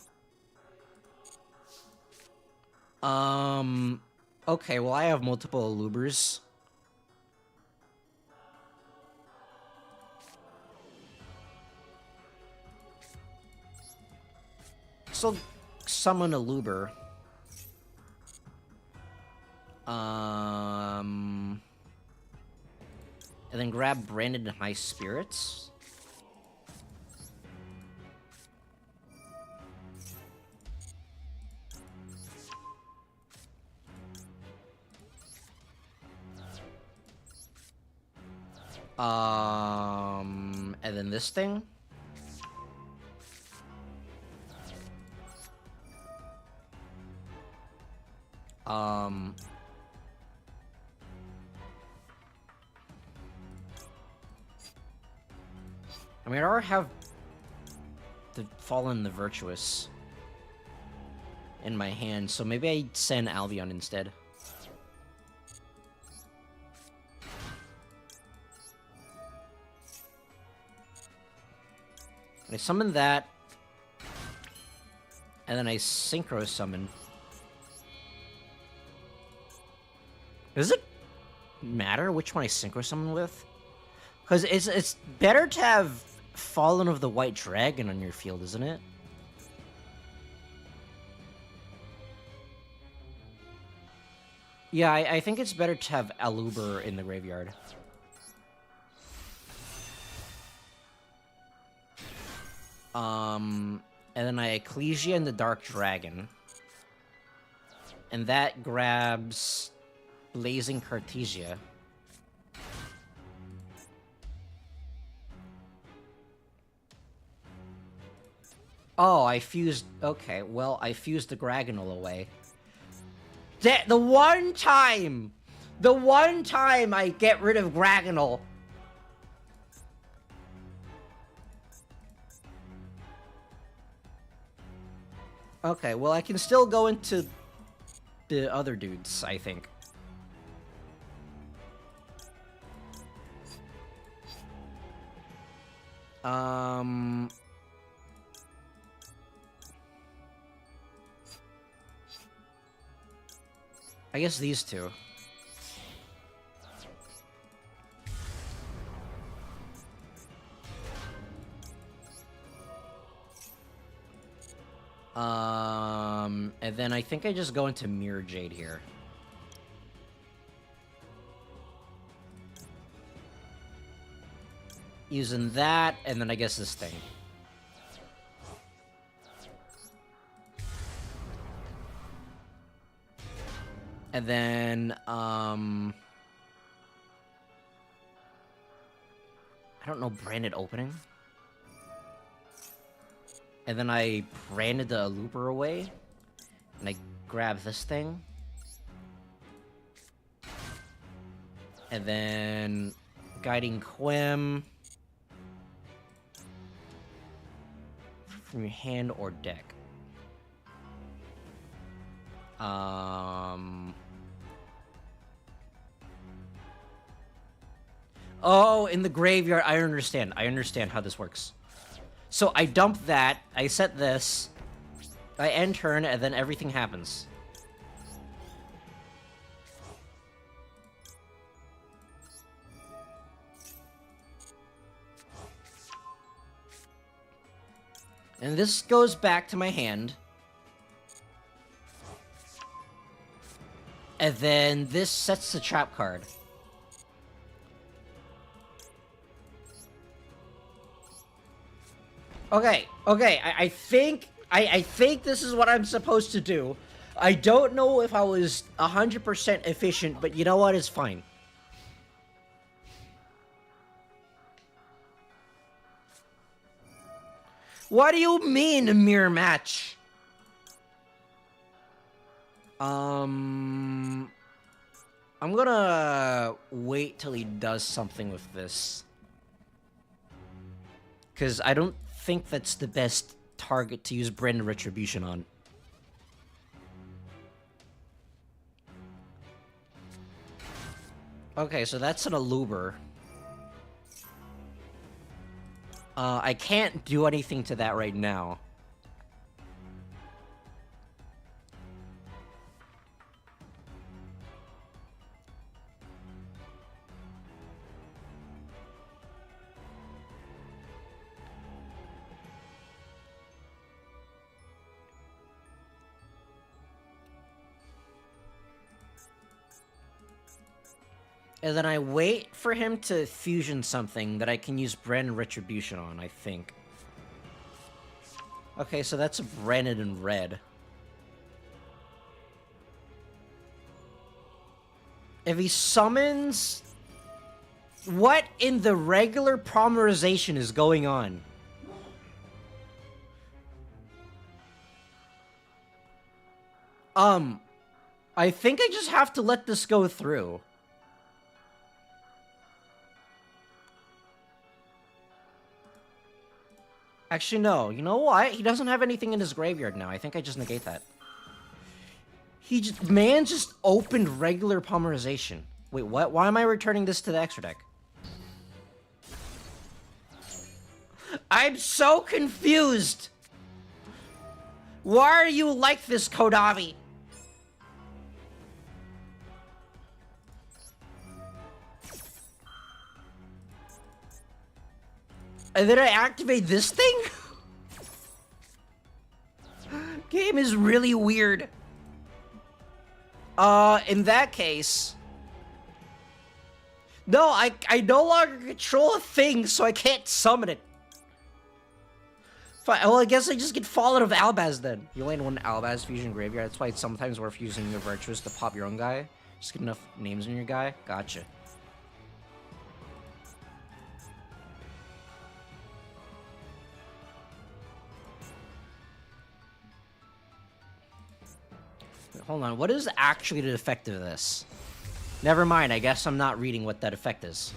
Okay, well I have multiple Alubers. So, summon a Luber. And then grab Branded and High Spirits. And then this thing. I mean, I already have the Fallen the Virtuous in my hand, so maybe I send Albion instead. I summon that, and then I Synchro Summon. Does it matter which one I Synchro Summon with? Because it's better to have Fallen of the White Dragon on your field, isn't it? Yeah, I think it's better to have Aluber in the graveyard. And then I Ecclesia and the Dark Dragon. And that grabs Blazing Cartesia. Oh, I fused... Okay, well, I fused the Gragonal away. The one time I get rid of Gragonal... Okay, well, I can still go into the other dudes, I think. I guess these two. And then I think I just go into Mirror Jade here. Using that, and then I guess this thing. And then, I don't know, Branded Opening? And then I branded the Looper away. And I grab this thing. And then Guiding Quim. From your hand or deck. Oh, in the graveyard. I understand. I understand how this works. So I dump that, I set this, I end turn, and then everything happens. And this goes back to my hand. And then this sets the trap card. Okay, I think this is what I'm supposed to do. I don't know if I was 100% efficient, but you know what? It's fine. What do you mean, a mirror match? I'm gonna wait till he does something with this. Because I don't think that's the best target to use Branded Retribution on. Okay, so that's an Aluber. I can't do anything to that right now. And then I wait for him to fusion something that I can use Branded Retribution on, I think. Okay, so that's Branded in red. If he summons... What in the regular polymerization is going on? I think I just have to let this go through. Actually, no. You know what? He doesn't have anything in his graveyard now. I think I just negate that. Man just opened regular polymerization. Wait, what? Why am I returning this to the extra deck? I'm so confused! Why are you like this, Kodavi? And then I activate this thing? Game is really weird. In that case... No, I no longer control a thing, so I can't summon it. Fine, well, I guess I just get Fallen of Albaz then. You only had one Albaz fusion graveyard, that's why it's sometimes worth using your Virtuous to pop your own guy. Just get enough names in your guy. Gotcha. Hold on, what is actually the effect of this? Never mind, I guess I'm not reading what that effect is.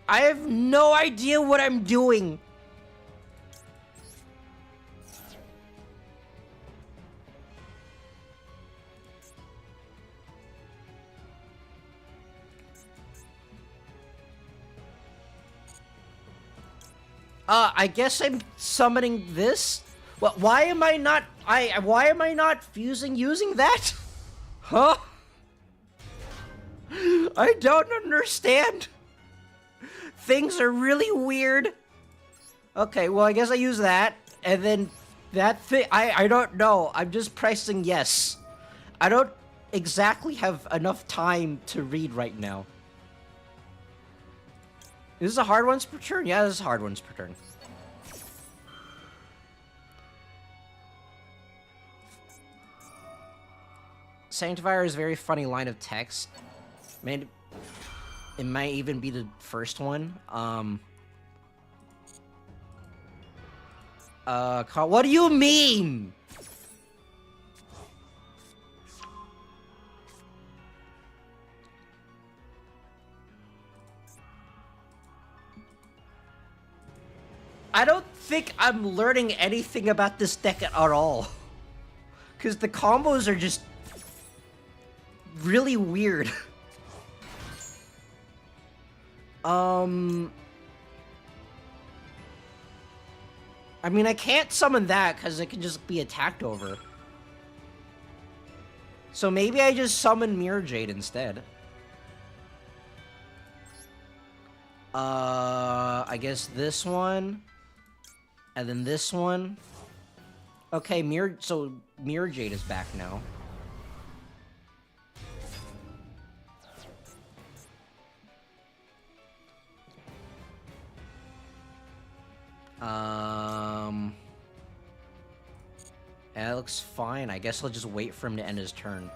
I have no idea what I'm doing! I guess I'm summoning this? What? Why am I not... why am I not fusing using that? Huh? I don't understand. Things are really weird. Okay, well, I guess I use that. And then that thing... I don't know. I'm just pressing yes. I don't exactly have enough time to read right now. Is this a hard ones per turn? Yeah, this is hard ones per turn. Sanctifier is a very funny line of text. Man, it might even be the first one. What do you mean? I don't think I'm learning anything about this deck at all. Because the combos are just really weird. I mean, I can't summon that because it can just be attacked over. So maybe I just summon Mirror Jade instead. I guess this one. And then this one. Okay, Mirror Jade is back now. That looks fine. I guess I'll just wait for him to end his turn.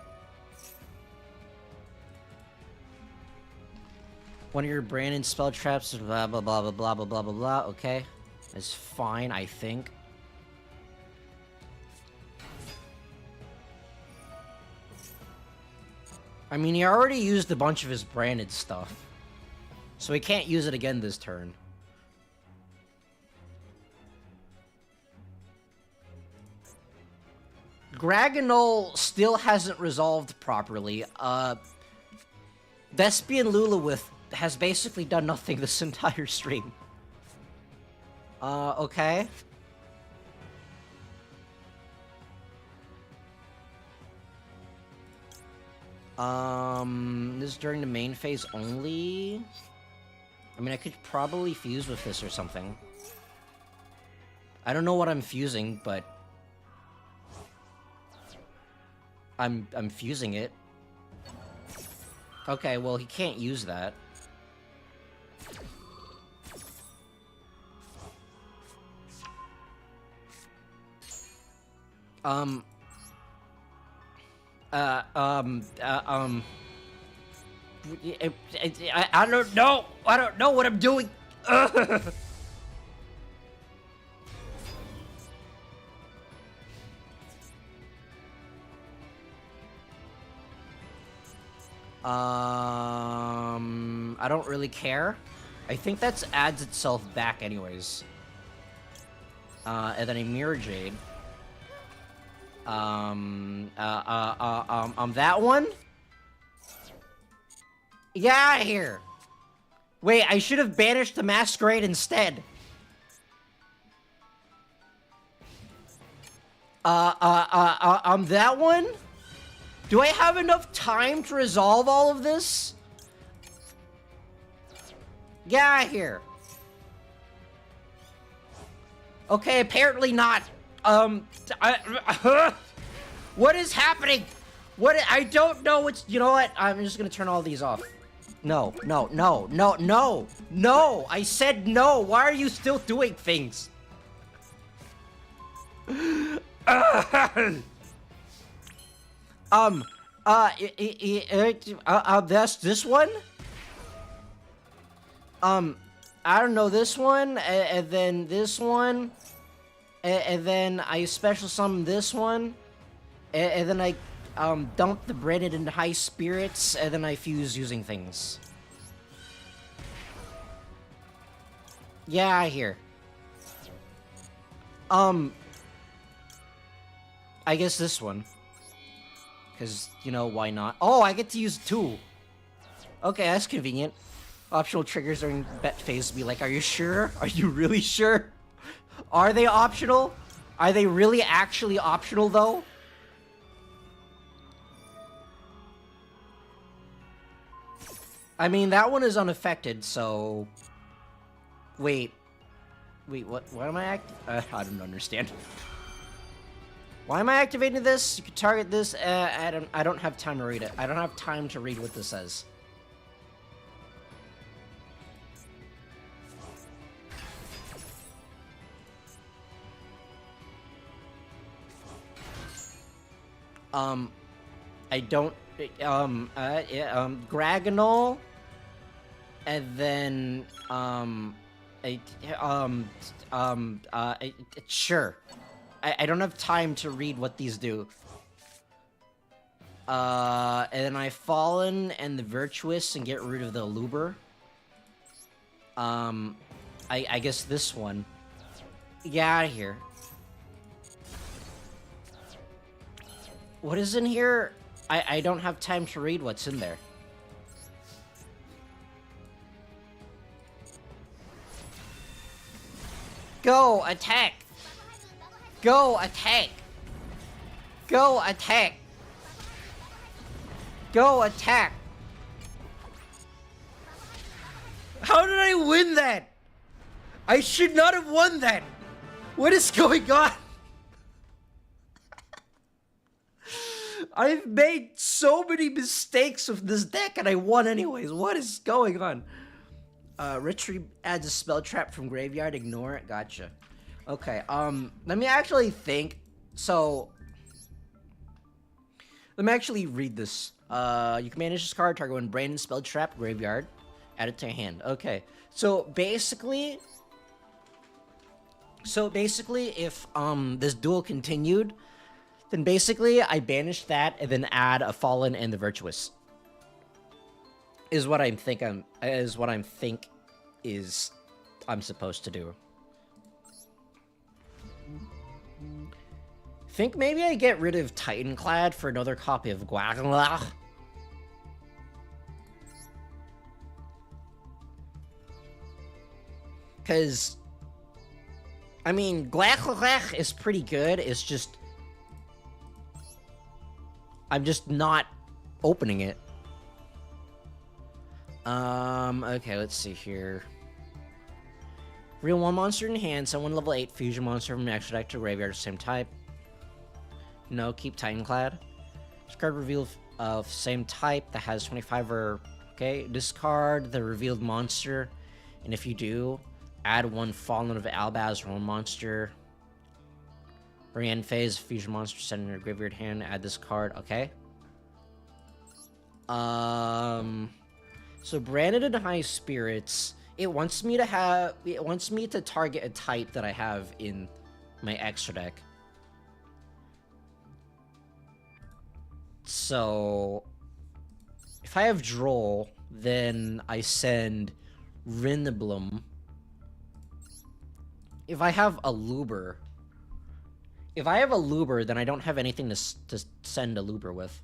One of your Brandon spell traps, blah blah blah blah blah blah blah blah blah. Okay, that's fine, I think. I mean, he already used a bunch of his branded stuff, so he can't use it again this turn. Gragonol still hasn't resolved properly. Thespian Lulawith has basically done nothing this entire stream. Okay. This is during the main phase only? I mean, I could probably fuse with this or something. I don't know what I'm fusing, but... I'm fusing it. Okay, well, he can't use that. I don't know. I don't know what I'm doing. I don't really care. I think that adds itself back anyways. And then a Mirror Jade. That one? Get out of here! Wait, I should have banished the Masquerade instead. That one? Do I have enough time to resolve all of this? Get out of here. Okay, apparently not. What is happening? I don't know what's... You know what? I'm just gonna turn all these off. No, no, no, no, no, no! I said no! Why are you still doing things? That's this one? I don't know, this one, and then this one, and then I special summon this one, and then I, dump the Branded into high spirits, and then I fuse using things. Yeah, I hear. I guess this one. Because, you know, why not? Oh, I get to use two. Okay, that's convenient. Optional triggers during bet phase be like, are you sure? Are you really sure? Are they optional? Are they really actually optional, though? I mean, that one is unaffected, so... Wait. Wait, what am I I don't understand. Why am I activating this? You can target this. I don't have time to read it. I don't have time to read what this says. I don't, Gragonol, and then, sure. I don't have time to read what these do. And then I Fallen and the Virtuous and get rid of the Luber. I guess this one. Get out of here. What is in here? I don't have time to read what's in there. Go, attack! Go, attack! Go, attack! Go, attack! How did I win that? I should not have won that! What is going on? I've made so many mistakes with this deck and I won anyways. What is going on? Retreat adds a spell trap from graveyard. Ignore it. Gotcha. Okay, let me actually think. So, let me actually read this. You can manage this card, target one Brandon spell trap, graveyard, add it to your hand. Okay, so basically, if, this duel continued, then basically, I banish that and then add a Fallen and the Virtuous. Is what I'm supposed to do. think maybe I get rid of Titanclad for another copy of Guagla. Because, I mean, Guagla is pretty good, it's just... I'm just not opening it. Okay, let's see here. Real 1 monster in hand, so 1 level 8 fusion monster from an extra deck to graveyard, same type. No, keep Titanclad. Discard reveal of same type that has 25 or... Okay, discard the revealed monster, and if you do, add 1 Fallen of Albaz or 1 monster. Bring end phase, fusion monster, send in your graveyard hand, add this card, okay. So Branded in High Spirits, it wants me to target a type that I have in my extra deck. So if I have Droll, then I send Rinneblum. If I have a Luber, then I don't have anything to send a Luber with.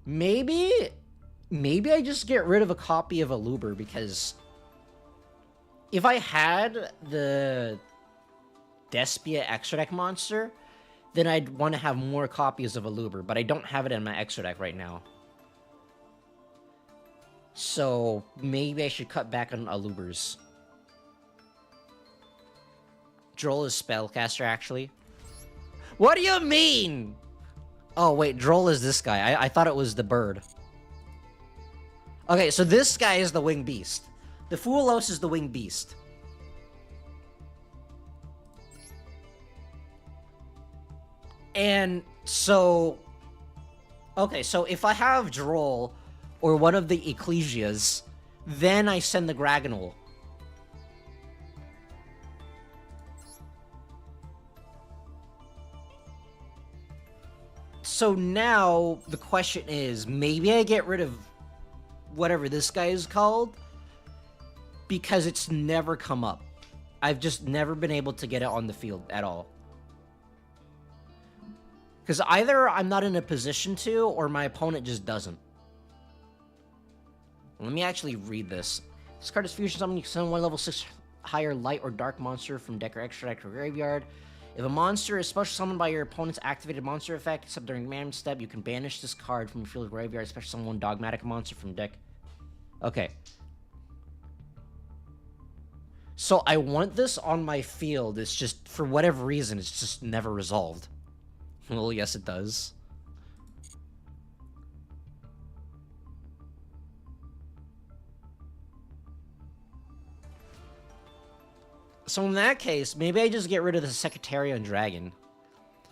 Maybe I just get rid of a copy of a Luber, because if I had the Despia extra deck monster, then I'd want to have more copies of a Luber, but I don't have it in my extra deck right now. So maybe I should cut back on Lubers. Droll is Spellcaster, actually. What do you mean? Oh, wait, Droll is this guy. I thought it was the bird. Okay, so this guy is the Winged Beast. The Fuelos is the Winged Beast. And so... Okay, so if I have Droll, or one of the Ecclesias, then I send the Gragonol. So now, the question is, maybe I get rid of whatever this guy is called, because it's never come up. I've just never been able to get it on the field at all. Because either I'm not in a position to, or my opponent just doesn't. Let me actually read this. This card is fusion summon. You can summon 1 level 6 higher light or dark monster from deck or extra deck or graveyard. If a monster is special summoned by your opponent's activated monster effect, except during command step, you can banish this card from your field or graveyard, special summon 1 dogmatic monster from deck. Okay. So I want this on my field, it's just, for whatever reason, it's just never resolved. Well, yes it does. So in that case, maybe I just get rid of the Secretarian Dragon.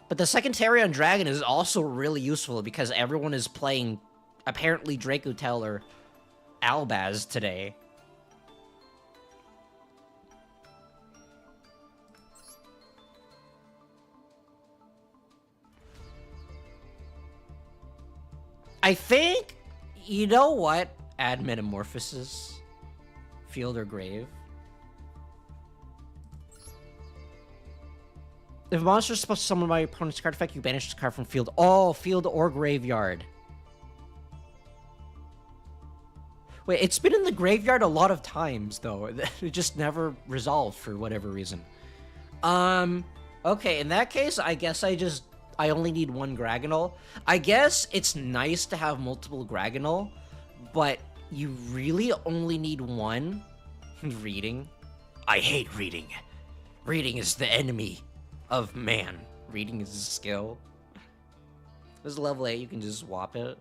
But the Secretarian Dragon is also really useful because everyone is playing, apparently, Dracotel or Albaz today. I think, you know what? Add Metamorphosis. Field or Grave. If a monster is supposed to summon by your opponent's card effect, you banish this card from field. Oh, field or graveyard. Wait, it's been in the graveyard a lot of times, though. It just never resolved for whatever reason. Okay, in that case, I guess I only need 1 Gragonol. I guess it's nice to have multiple Gragonol, but you really only need 1. Reading. I hate reading. Reading is the enemy of man. Reading is a skill. This is level 8, you can just swap it.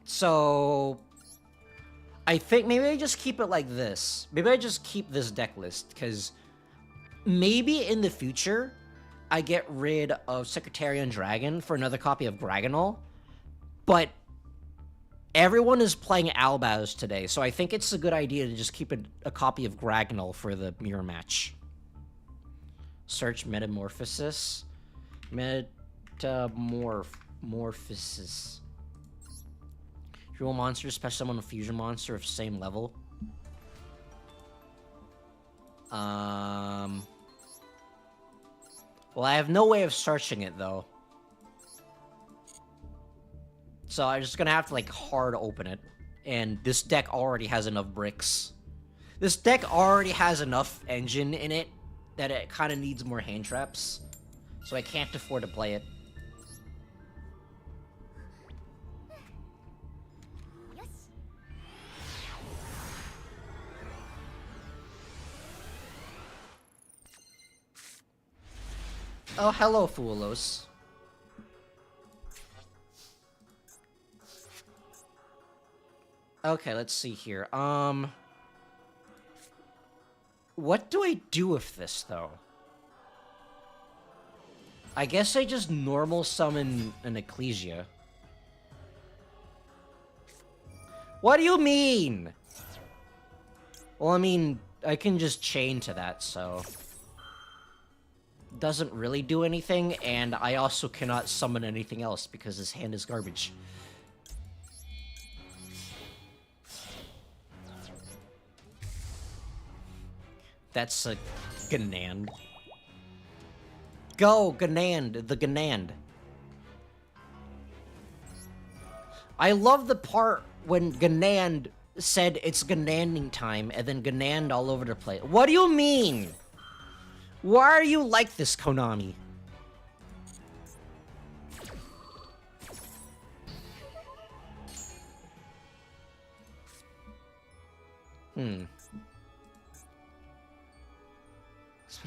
So I think maybe I just keep it like this. Maybe I just keep this deck list, because maybe in the future I get rid of Secretarian Dragon for another copy of Gragonol, but everyone is playing Albaz today, so I think it's a good idea to just keep a copy of Gragonol for the mirror match. Search Metamorphosis. Metamorphosis. Dual monster, special summon a fusion monster of same level. Well, I have no way of searching it, though. So I'm just gonna have to, like, hard open it. And this deck already has enough bricks. This deck already has enough engine in it that it kind of needs more hand traps. So I can't afford to play it. Oh, hello, Foolos. Okay, let's see here. What do I do with this, though? I guess I just normal summon an Ecclesia. What do you mean? Well, I mean, I can just chain to that, so... Doesn't really do anything, and I also cannot summon anything else because his hand is garbage. That's a Ganand. Go, Ganand, the Ganand. I love the part when Ganand said it's Gananding time, and then Ganand all over the place. What do you mean? Why are you like this, Konami? For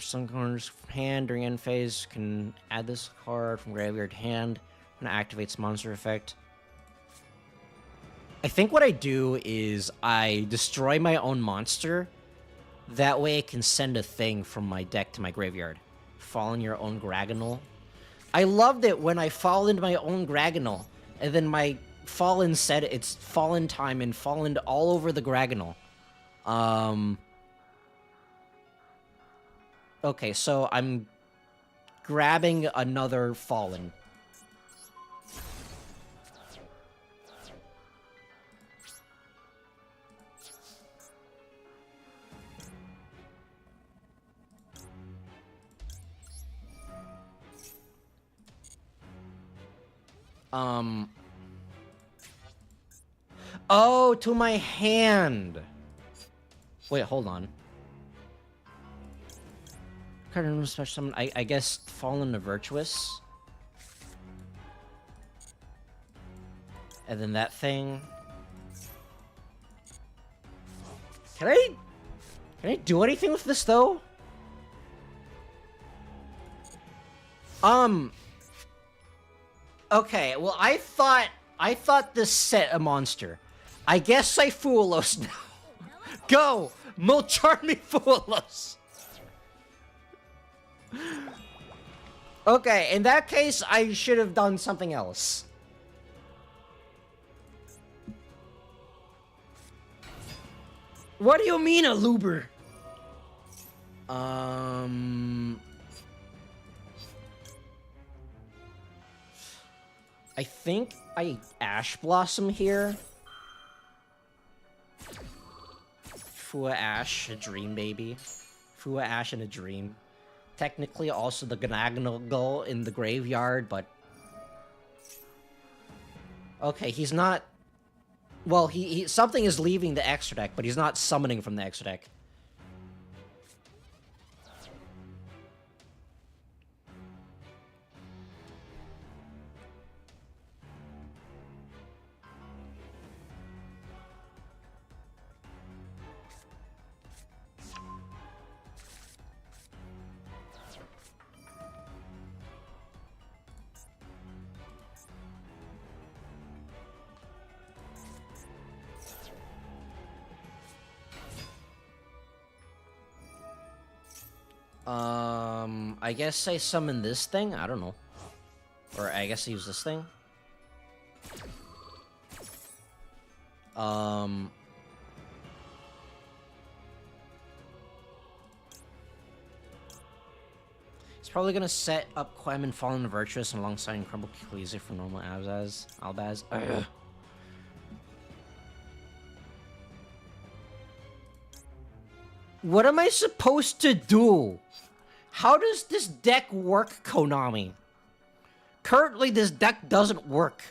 some corners hand during end phase, can add this card from graveyard to hand when it activates monster effect. I think what I do is I destroy my own monster. That way I can send a thing from my deck to my graveyard. Fall in your own Gragonal. I loved it when I fall into my own Gragonal, and then my Fallen said it's Fallen time and Fallen all over the Gragonal. Okay, so I'm grabbing another Fallen. Oh, to my hand! Wait, hold on. Special summon, I guess Fallen to Virtuous. And then that thing. Can I do anything with this, though? Okay, well, I thought this set a monster. I guess I Foolos now. Go! Mulcharmy Foolos! Okay, in that case, I should have done something else. What do you mean, a Luber? I think I Ash Blossom here. Fua Ash, a dream, baby. Fua Ash and a dream. Technically also the Ganagal in the graveyard, but... Okay, he's not... Well, he something is leaving the extra deck, but he's not summoning from the extra deck. I guess I summon this thing? I don't know. Or I guess I use this thing? He's probably gonna set up Quem and Fallen Virtuous alongside Crumble Ecclesia for normal Albaz. Ugh. What am I supposed to do? How does this deck work, Konami? Currently, this deck doesn't work.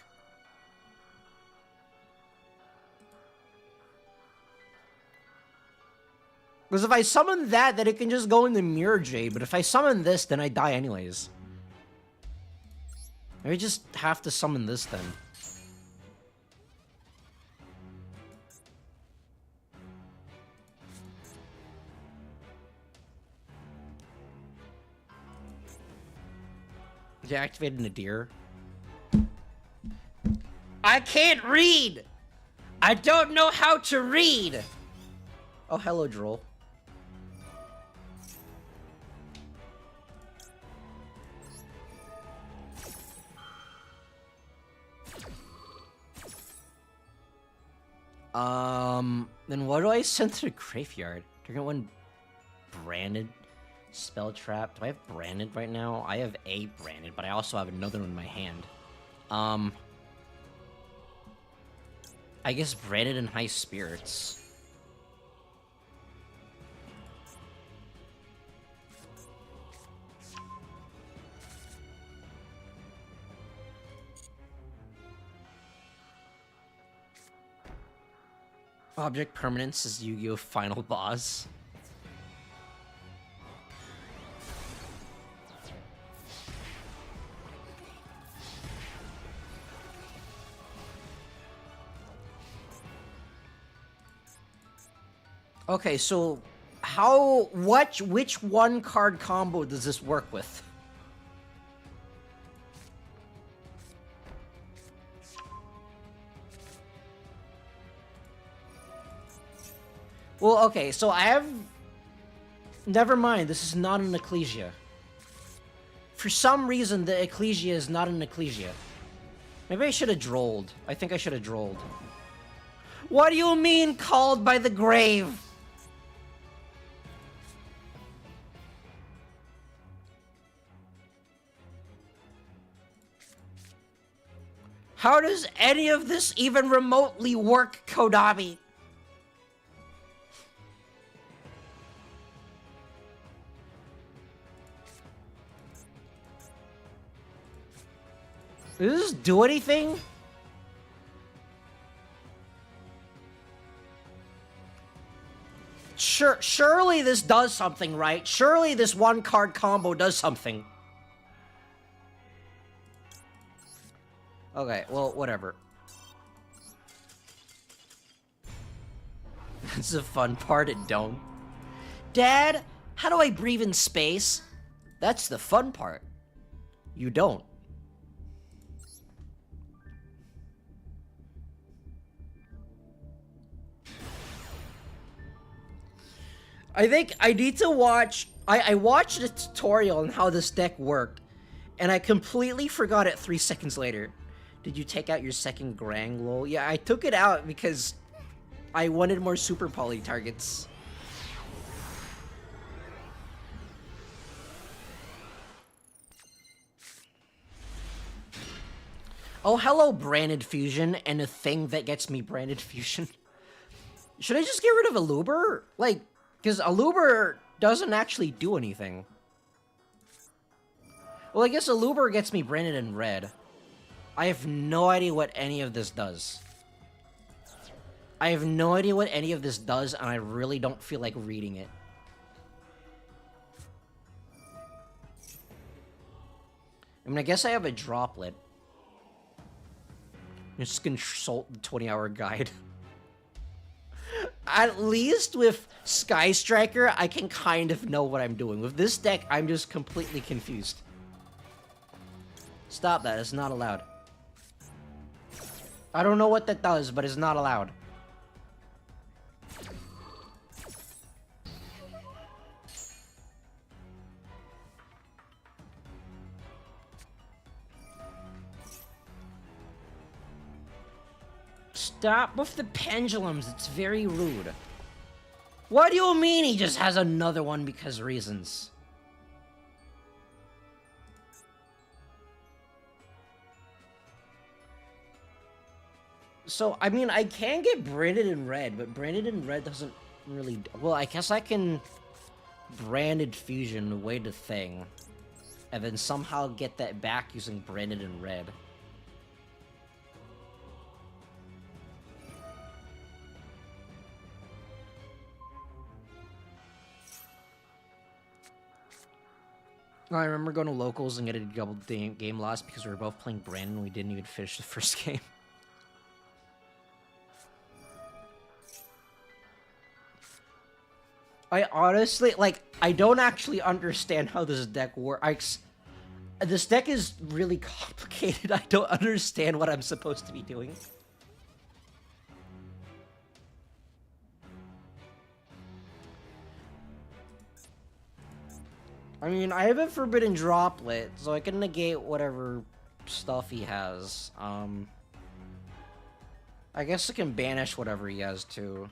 Because if I summon that, then it can just go in the Mirror Jade. But if I summon this, then I die anyways. Maybe just have to summon this then. Deactivated Nadir. I can't read! I don't know how to read! Oh, hello, Droll. Then what do I send to the graveyard? Do I get one branded spell trap? Do I have branded right now? I have a branded, but I also have another one in my hand. I guess branded in high spirits. Object permanence is Yu-Gi-Oh! Final boss. Okay, so which one card combo does this work with? Well, okay, so I have... Never mind, this is not an Ecclesia. For some reason, the Ecclesia is not an Ecclesia. Maybe I should have drolled. I think I should have drolled. What do you mean, called by the grave? How does any of this even remotely work, Konami? Does this do anything? Surely this does something, right? Surely this one card combo does something. Okay, well, whatever. That's the fun part, it don't. Dad, how do I breathe in space? That's the fun part. You don't. I think I need to watch... I watched a tutorial on how this deck worked, and I completely forgot it 3 seconds later. Did you take out your second Granglol? Yeah, I took it out because I wanted more Super Poly targets. Oh, hello, Branded Fusion, and a thing that gets me Branded Fusion. Should I just get rid of Aluber? Like... Because Aluber doesn't actually do anything. Well, I guess Aluber gets me branded in red. I have no idea what any of this does. I have no idea what any of this does, and I really don't feel like reading it. I mean, I guess I have a droplet. Just consult the 20-hour guide. At least with Sky Striker, I can kind of know what I'm doing. With this deck, I'm just completely confused. Stop that, it's not allowed. I don't know what that does, but it's not allowed. Stop with the pendulums, it's very rude. What do you mean he just has another one because reasons? So, I mean, I can get branded in red, but branded in red doesn't really... Well, I guess I can branded fusion way to thing, and then somehow get that back using branded and red. I remember going to locals and getting a double game loss because we were both playing Brandon and we didn't even finish the first game. I honestly, like, I don't actually understand how this deck works. This deck is really complicated. I don't understand what I'm supposed to be doing. I mean, I have a Forbidden Droplet, so I can negate whatever stuff he has. I guess I can banish whatever he has, too.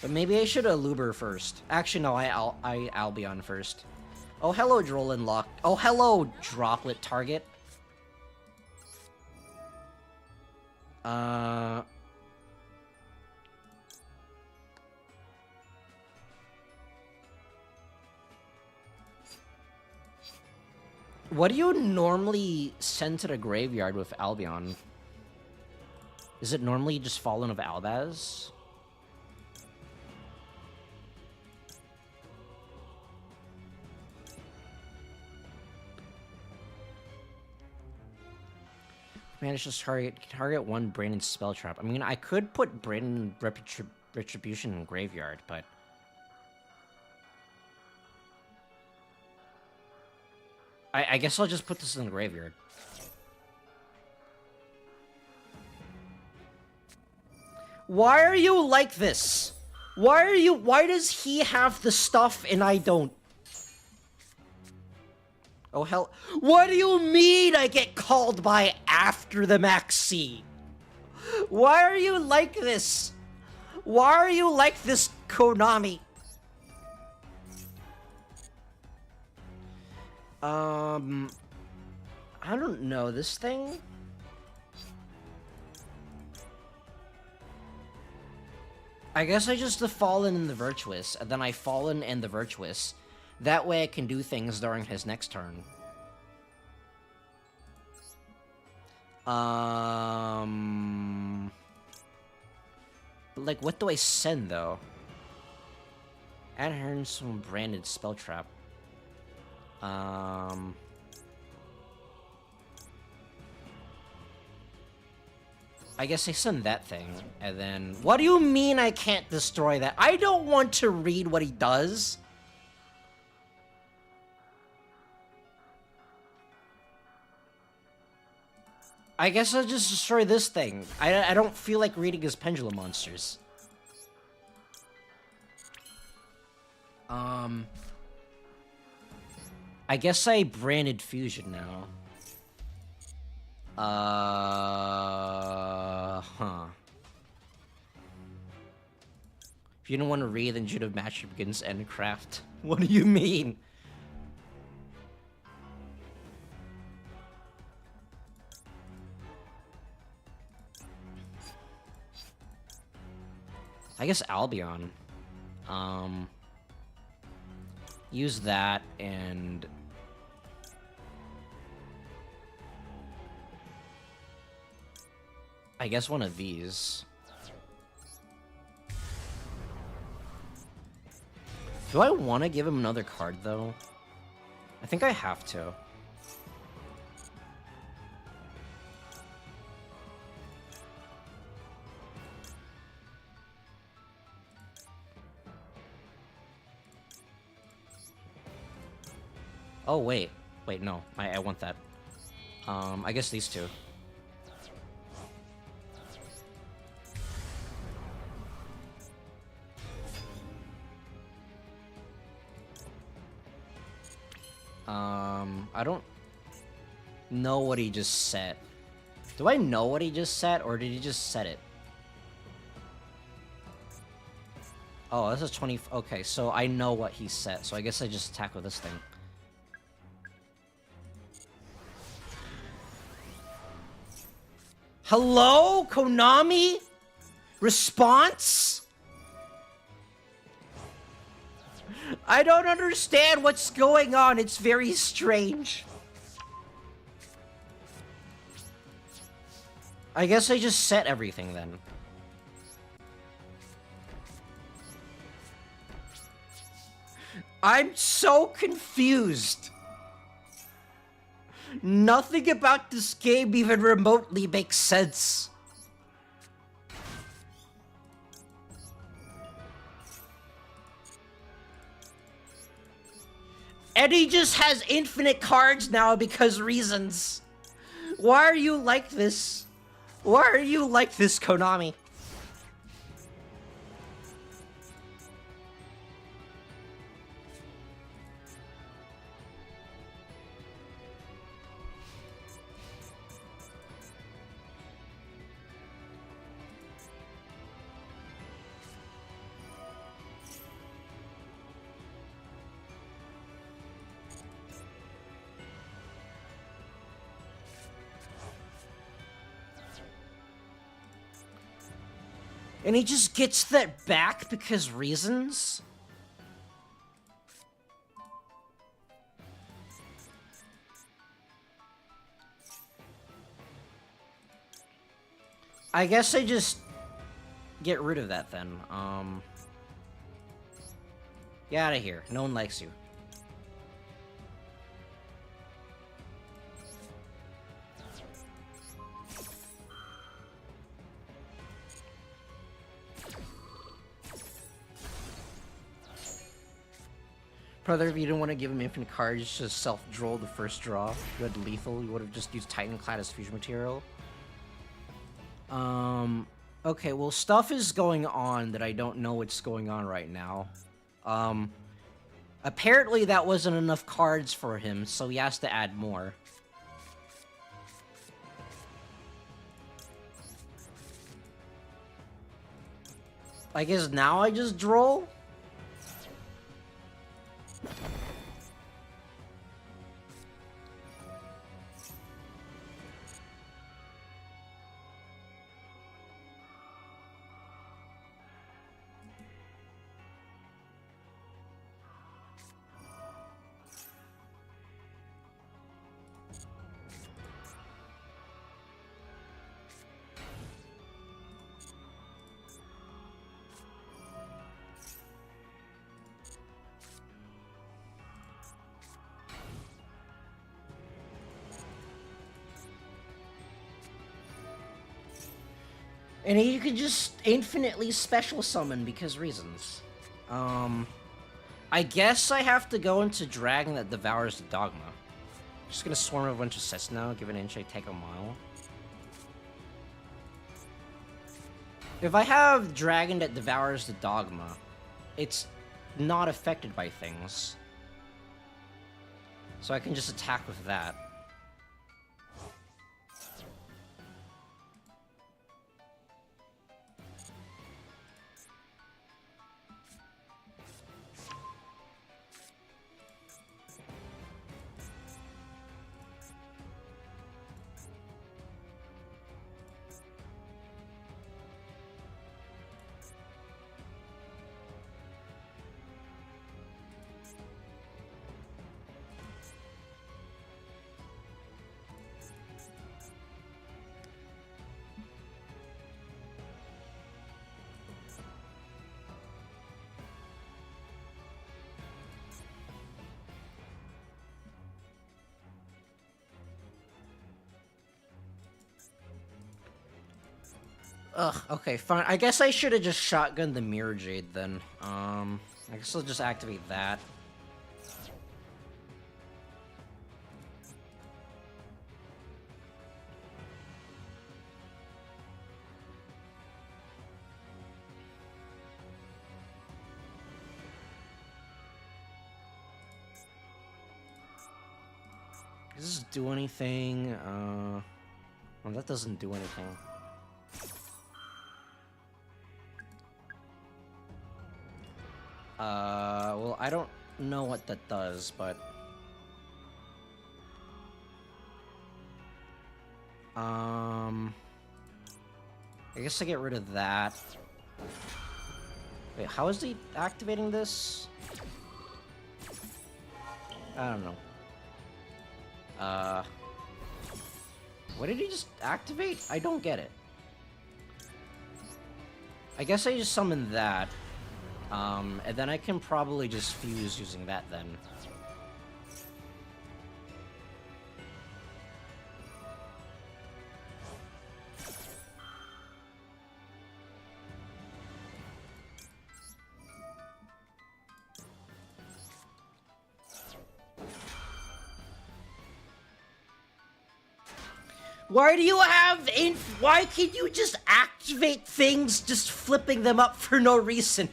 But maybe I should Aluber first. Actually, no, I Albion first. Oh, hello, Drollin Lock. Oh, hello, Droplet target. What do you normally send to the graveyard with Albion? Is it normally just Fallen of Albaz? Manage to target one Brandon spell trap. I mean, I could put Brandon Retribution in graveyard, but I guess I'll just put this in the graveyard. Why are you like this? Why does he have the stuff and I don't? Oh, hell. What do you mean I get called by after the Maxi? Why are you like this? Why are you like this, Konami? I don't know, this thing? I guess I just the Fallen and the Virtuous, and then I Fallen and the Virtuous. That way I can do things during his next turn. But like, what do I send, though? Add her some branded spell trap. I guess I send that thing, and then... What do you mean I can't destroy that? I don't want to read what he does. I guess I'll just destroy this thing. I don't feel like reading his Pendulum Monsters. I guess I branded Fusion now. If you don't want to read, then Judo Match begins Endcraft. What do you mean? I guess Albion. Use that and... I guess one of these. Do I want to give him another card, though? I think I have to. Oh, wait. Wait, no. I want that. I guess these two. I don't know what he just set. Do I know what he just set, or did he just set it? Oh, this is 20... Okay, so I know what he set, so I guess I just attack with this thing. Hello, Konami? Response? I don't understand what's going on. It's very strange. I guess I just set everything then. I'm so confused. Nothing about this game even remotely makes sense. And he just has infinite cards now because reasons. Why are you like this? Why are you like this, Konami? And he just gets that back because reasons? I guess I just get rid of that then. Get out of here. No one likes you. Brother, if you didn't want to give him infinite cards, just self-draw the first draw. You had lethal, you would have just used Titanclad as fusion material. Okay, well, stuff is going on that I don't know what's going on right now. Apparently that wasn't enough cards for him, so he has to add more. I guess now I just draw? And you can just infinitely special summon because reasons. I guess I have to go into Dragon that devours the Dogma. Just gonna swarm a bunch of sets now, give an inch, I take a mile. If I have Dragon that devours the Dogma, it's not affected by things. So I can just attack with that. Ugh, okay, fine. I guess I should have just shotgunned the Mirror Jade then. I guess I'll just activate that. Does this do anything? Well, that doesn't do anything. Well, I don't know what that does, but... I guess I get rid of that. Wait, how is he activating this? I don't know. What did he just activate? I don't get it. I guess I just summoned that. And then I can probably just fuse using that then. Why do you have why can't you just activate things just flipping them up for no reason?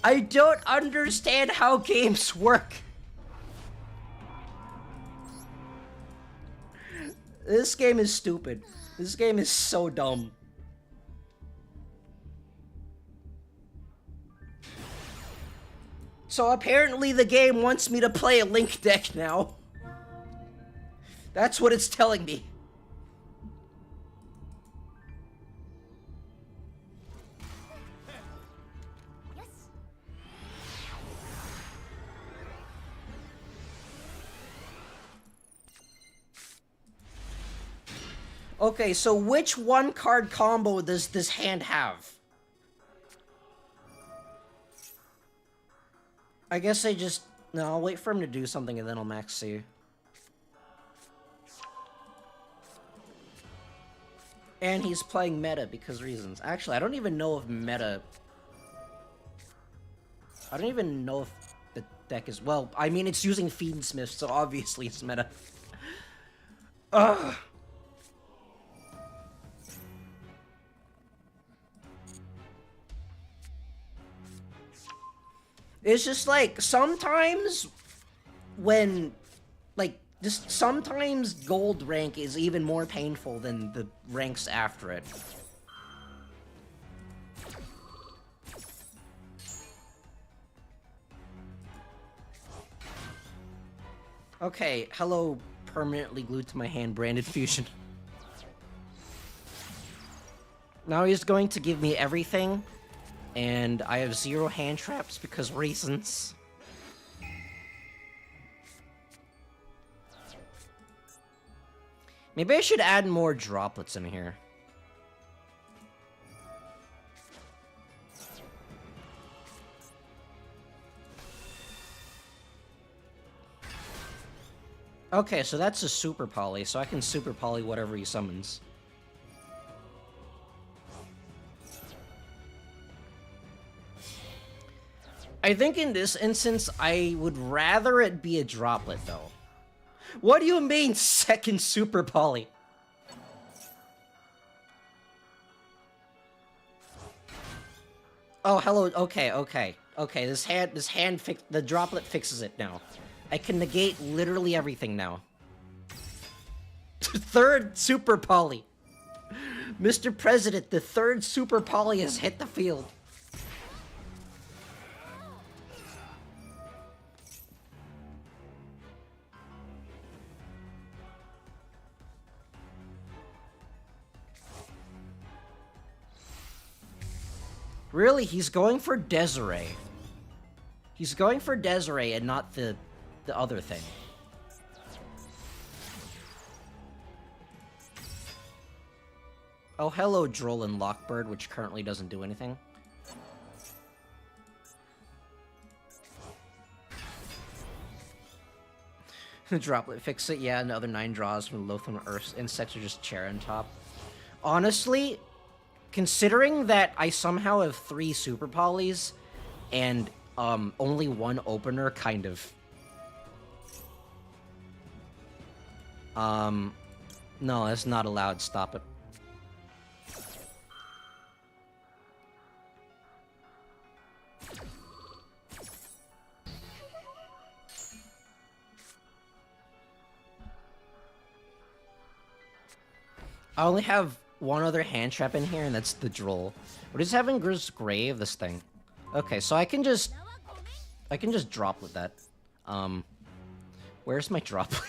I don't understand how games work. This game is stupid. This game is so dumb. So apparently the game wants me to play a Link deck now. That's what it's telling me. Yes. Okay, so which one card combo does this hand have? I guess I just... No, I'll wait for him to do something and then I'll max see. And he's playing meta because reasons. Actually, I don't even know if meta... I don't even know if the deck is... Well, I mean, it's using Fiendsmith, so obviously it's meta. Ugh. It's just like, sometimes when, like, just sometimes gold rank is even more painful than the ranks after it. Okay, hello, permanently glued to my hand branded fusion. Now he's going to give me everything, and I have 0 hand traps because reasons. Maybe I should add more droplets in here. Okay, so that's a super poly, so I can super poly whatever he summons. I think in this instance, I would rather it be a droplet, though. What do you mean, second super poly? Oh, hello. Okay, okay, okay. This hand the droplet fixes it now. I can negate literally everything now. Third super poly. Mr. President, the third super poly has hit the field. Really, he's going for Desiree. He's going for Desiree and not the other thing. Oh, hello, Droll and Lockbird, which currently doesn't do anything. Droplet fix it, yeah, another 9 draws from Lotham Earth. Insects are just chair on top. Honestly, considering that I somehow have 3 super polys and only 1 opener, kind of. No, that's not allowed. Stop it. I only have 1 other hand trap in here, and that's the Droll. What is having Grizz Grave, this thing? Okay, so I can just droplet that. Where's my droplet?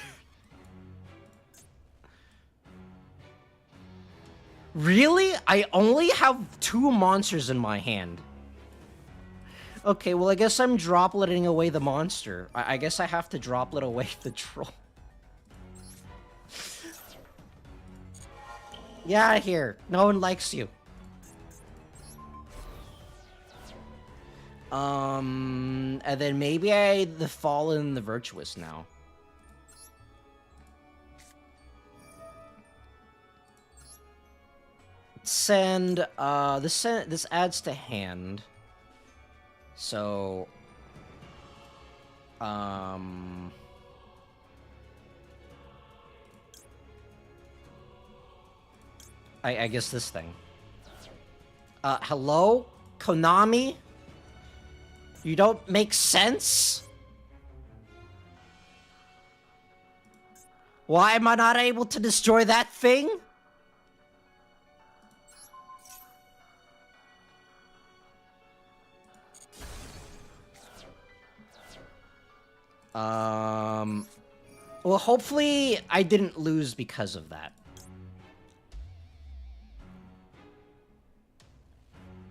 Really? I only have 2 monsters in my hand. Okay, well, I guess I'm dropletting away the monster. I guess I have to droplet away the troll. Get out of here. No one likes you. And then maybe the Fallen, the Virtuous now. Send, this adds to hand. So, I guess this thing. Hello? Konami? You don't make sense? Why am I not able to destroy that thing? Well, hopefully I didn't lose because of that.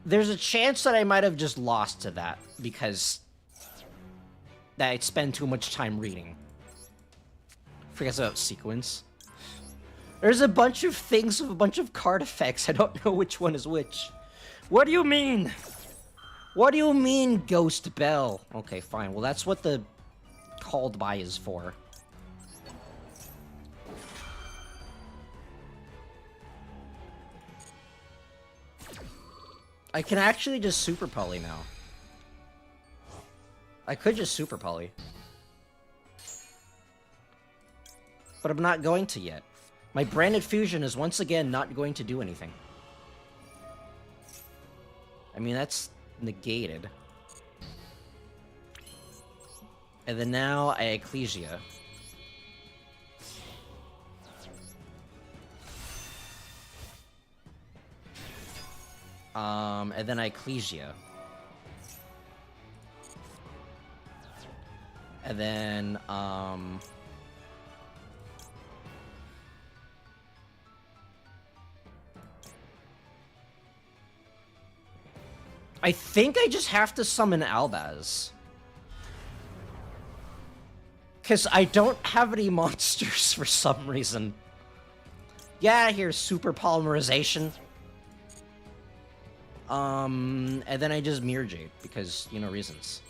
There's a chance that I might have just lost to that because that I'd spend too much time reading. Forget about sequence. There's a bunch of things with a bunch of card effects. I don't know which one is which. What do you mean? What do you mean, Ghost Bell? Okay, fine. Well, that's what the called by is for. I can actually just super poly now. I could just super poly. But I'm not going to yet. My branded fusion is once again not going to do anything. I mean, that's negated. And then now I Ecclesia. And then I Ecclesia. And then, I think I just have to summon Albaz. Because I don't have any monsters for some reason. Yeah, here's super polymerization. And then I just Mirror Jade, because, you know, reasons.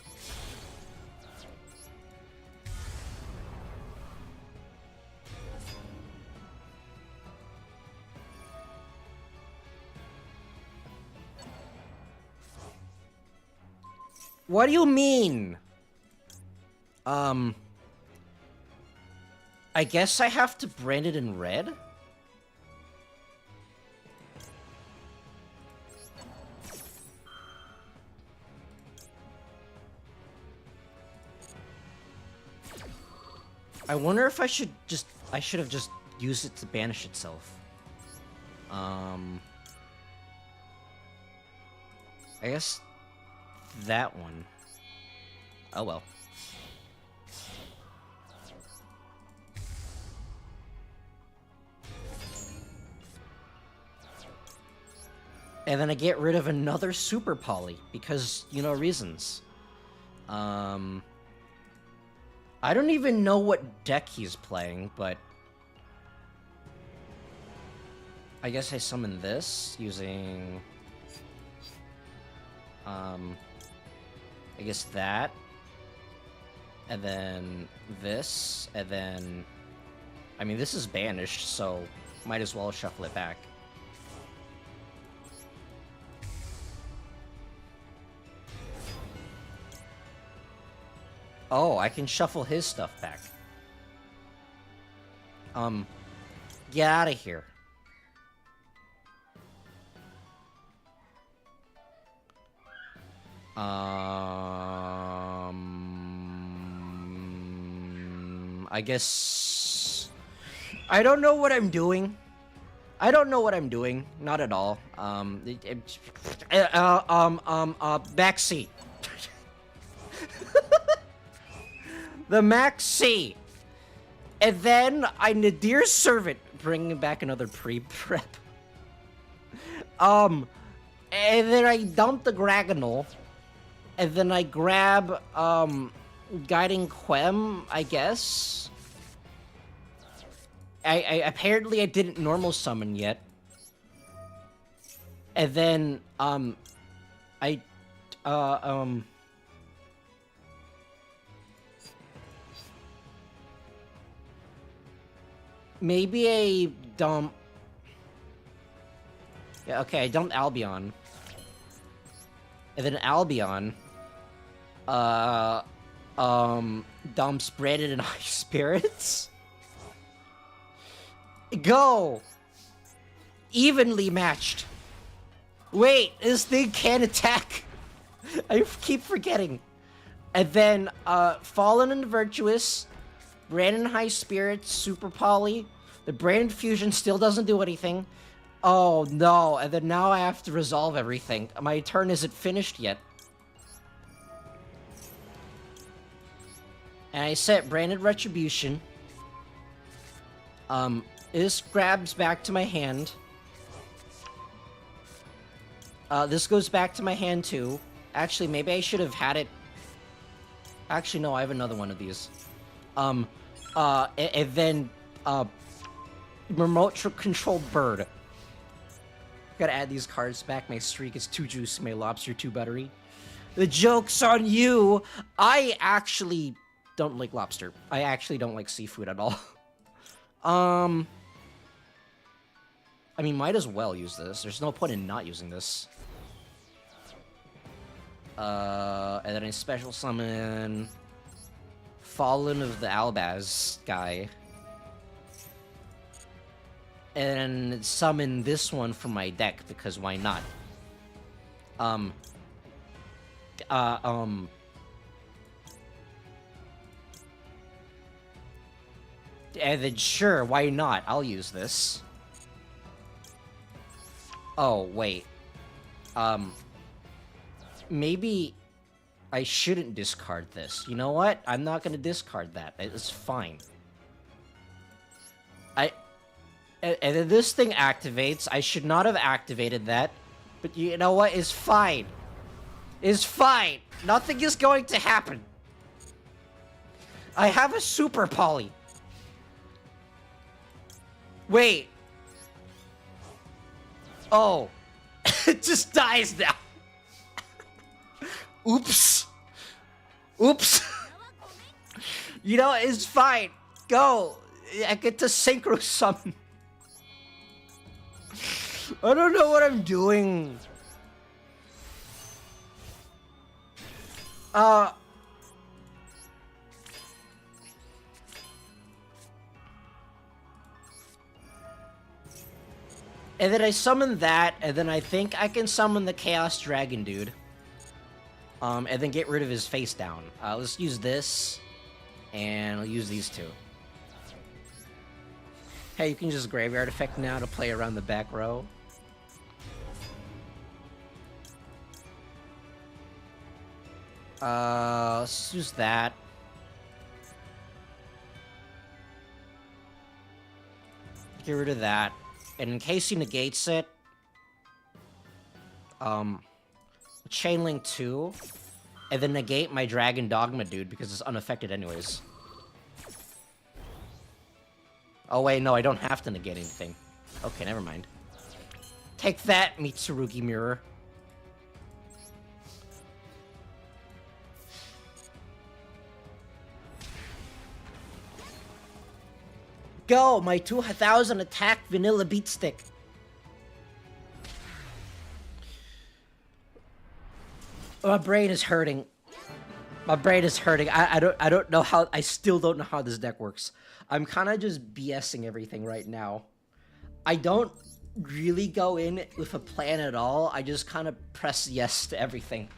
What do you mean? I guess I have to brand it in red? I wonder if I should have just used it to banish itself. I guess that one. Oh well. And then I get rid of another super poly because, you know, reasons. I don't even know what deck he's playing, but I guess I summon this using I guess that, and then this, and then I mean, this is banished, so might as well shuffle it back. Oh, I can shuffle his stuff back. Get out of here. I guess I don't know what I'm doing. I don't know what I'm doing. Not at all. Backseat. The Max C. And then I Nadir Servant, bringing back another pre-prep. And then I dump the Gragonol. And then I grab, Guiding Quem, I guess? Apparently I didn't normal summon yet. And then, maybe a dump... Yeah, okay, I dumped Albion. And then Albion, dumps Brandon and High Spirits. Go! Evenly matched. Wait, this thing can't attack. I keep forgetting. And then, Fallen and Virtuous, Brandon High Spirits, Super Poly. The Brandon Fusion still doesn't do anything. Oh no, and then now I have to resolve everything. My turn isn't finished yet. And I set Branded Retribution. This grabs back to my hand. This goes back to my hand too. Actually, maybe I should have had it... Actually, no, I have another one of these. And then, remote-controlled bird. Gotta add these cards back. My streak is too juicy, my lobster too buttery. The joke's on you! I actually don't like lobster. I actually don't like seafood at all. I mean, might as well use this. There's no point in not using this. And then I special summon... Fallen of the Albaz guy. And summon this one from my deck, because why not? And then sure, why not? I'll use this. Oh, wait. Maybe I shouldn't discard this. You know what? I'm not gonna discard that. It's fine. And then this thing activates. I should not have activated that. But you know what? It's fine. It's fine. Nothing is going to happen. I have a Super Poly. Wait. Oh. It just dies now. Oops. Oops. You know, it's fine. Go. I get to synchro summon. I don't know what I'm doing. And then I summon that, and then I think I can summon the Chaos Dragon dude. And then get rid of his face down. Let's use this, and I'll use these two. Hey, you can just Graveyard Effect now to play around the back row. Let's use that. Get rid of that. And in case he negates it, Chainlink 2, and then negate my Dragon Dogma dude because it's unaffected anyways. Oh wait, no, I don't have to negate anything. Okay, never mind. Take that, Mitsurugi Mirror. Go, my 2000 attack vanilla beat stick. My brain is hurting. My brain is hurting. I don't know how. I still don't know how this deck works. I'm kind of just BSing everything right now. I don't really go in with a plan at all. I just kind of press yes to everything.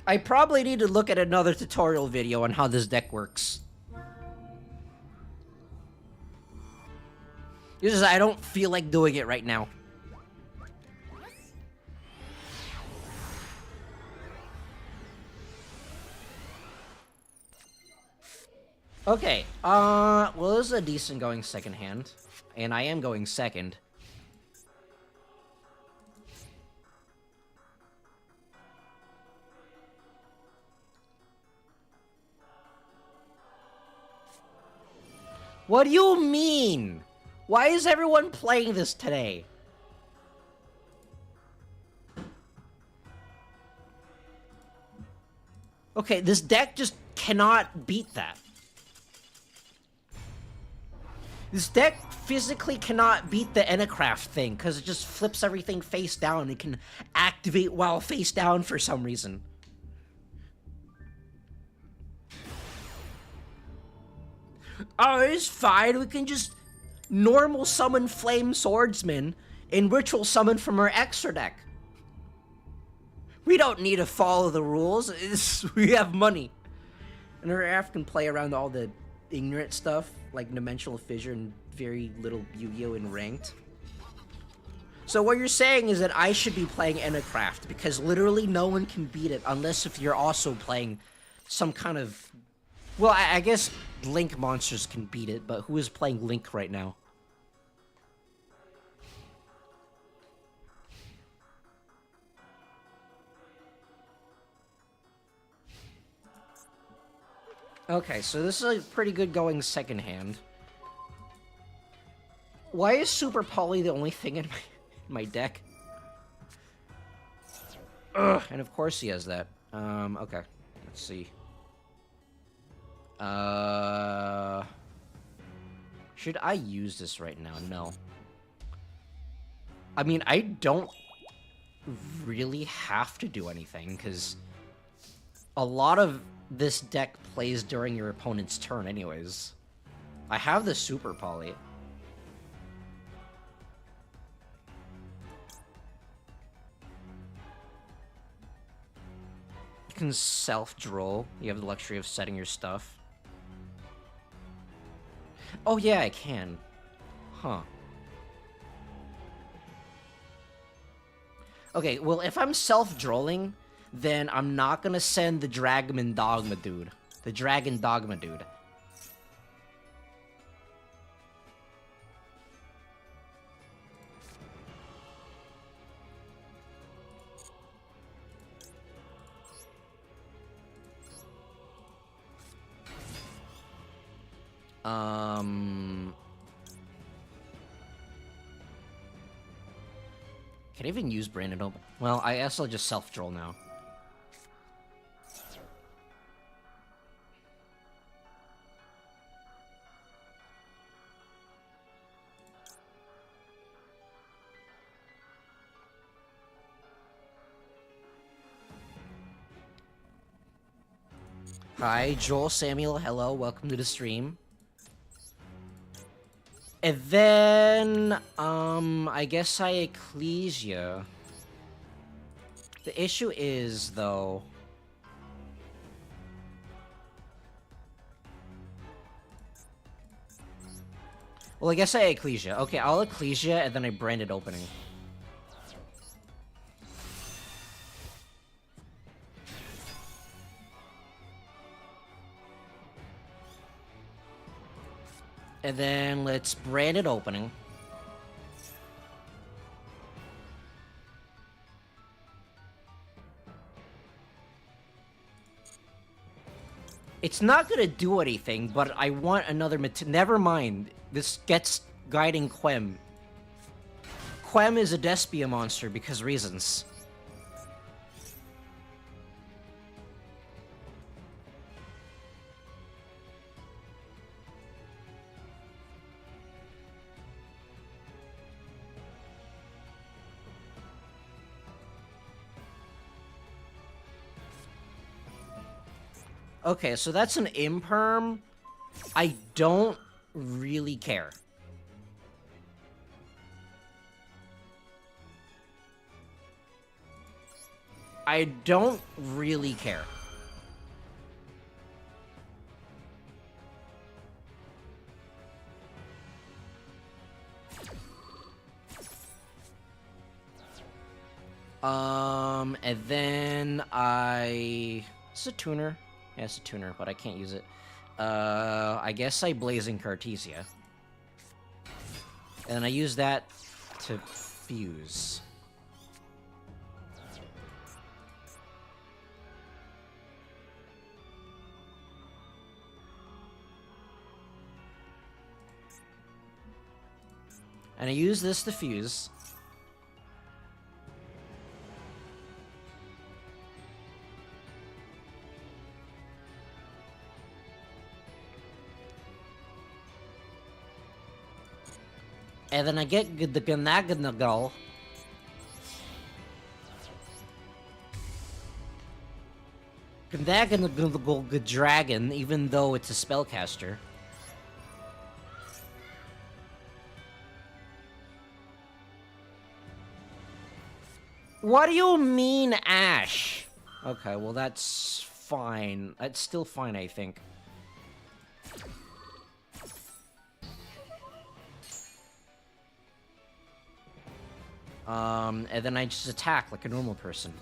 I probably need to look at another tutorial video on how this deck works. It's just I don't feel like doing it right now. Okay, well, this is a decent going second hand, and I am going second. What do you mean? Why is everyone playing this today? Okay, this deck just cannot beat that. This deck physically cannot beat the Enacraft thing, because it just flips everything face down. It can activate while face down for some reason. Oh, it's fine. We can just normal summon Flame Swordsman and ritual summon from our extra deck. We don't need to follow the rules. We have money. And our F can play around all the ignorant stuff, like Dimensional Fissure and very little Yu-Gi-Oh! In Ranked. So what you're saying is that I should be playing Enacraft, because literally no one can beat it unless if you're also playing some kind of... Well, I guess Link monsters can beat it, but who is playing Link right now? Okay, so this is a pretty good going second hand. Why is Super Poly the only thing in my deck? Ugh, and of course he has that. Okay. Let's see. Should I use this right now? No. I mean, I don't really have to do anything, because a lot of this deck plays during your opponent's turn anyways. I have the Super Poly. You can self-draw. You have the luxury of setting your stuff. Oh yeah, I can. Huh. Okay, well, if I'm self-drolling, then I'm not gonna send the Dragon Dogma dude. The Dragon Dogma dude. Can I even use Brandon Open? Well, I guess I'll just self-droll now. Hi, Joel Samuel, hello, welcome to the stream. And then, I guess I Ecclesia. The issue is, though... Well, I guess I Ecclesia. Okay, I'll Ecclesia, and then I Branded Opening. And then let's Branded Opening. It's not gonna do anything, but I want another never mind. This gets Guiding Quem. Quem is a Despia monster because reasons. Okay, so that's an imperm. I don't really care. I don't really care. And then it's a tuner. Yeah, it's a tuner, but I can't use it. I guess I Blazing Cartesia. And I use that to fuse. And I use this to fuse. And then I get the Ganaganagal. Ganaganagal dragon, even though it's a spellcaster. What do you mean, Ash? Okay, well that's fine. That's still fine, I think. And then I just attack like a normal person.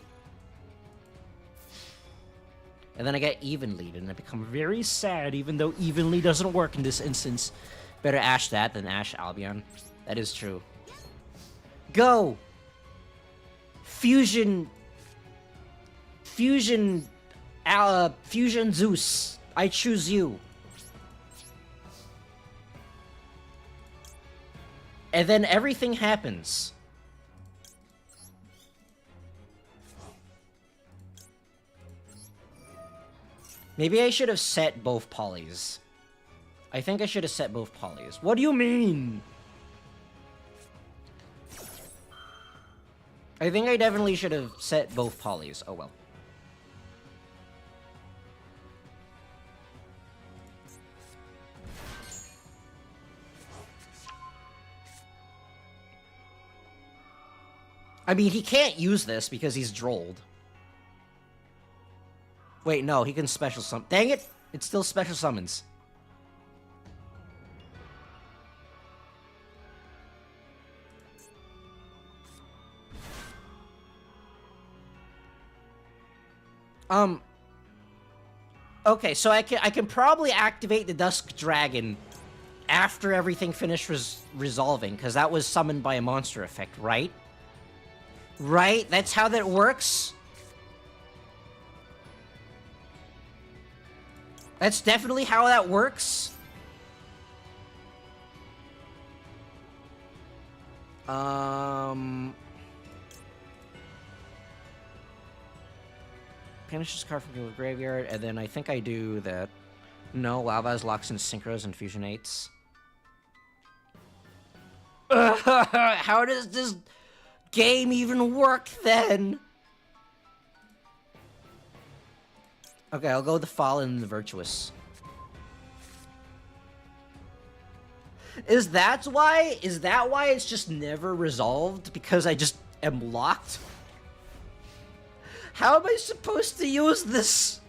And then I get Evenly, and I become very sad, even though Evenly doesn't work in this instance. Better Ash that than Ash Albion. That is true. Go! Fusion... Fusion Zeus. I choose you. And then everything happens. Maybe I should have set both polys. I think I should have set both polys. What do you mean? I think I definitely should have set both polys. Oh well. I mean, he can't use this because he's drolled. Wait, no, he can special summon. Dang it! It's still special summons. Okay, so I can probably activate the Dusk Dragon after everything finished resolving, because that was summoned by a monster effect, right? Right? That's how that works? That's definitely how that works. Banish this card from the graveyard, and then I think I do that. No, Lavaz locks in synchros and fusionates. How does this game even work then? Okay, I'll go with the Fallen and the Virtuous. Is that why it's just never resolved? Because I just am locked? How am I supposed to use this?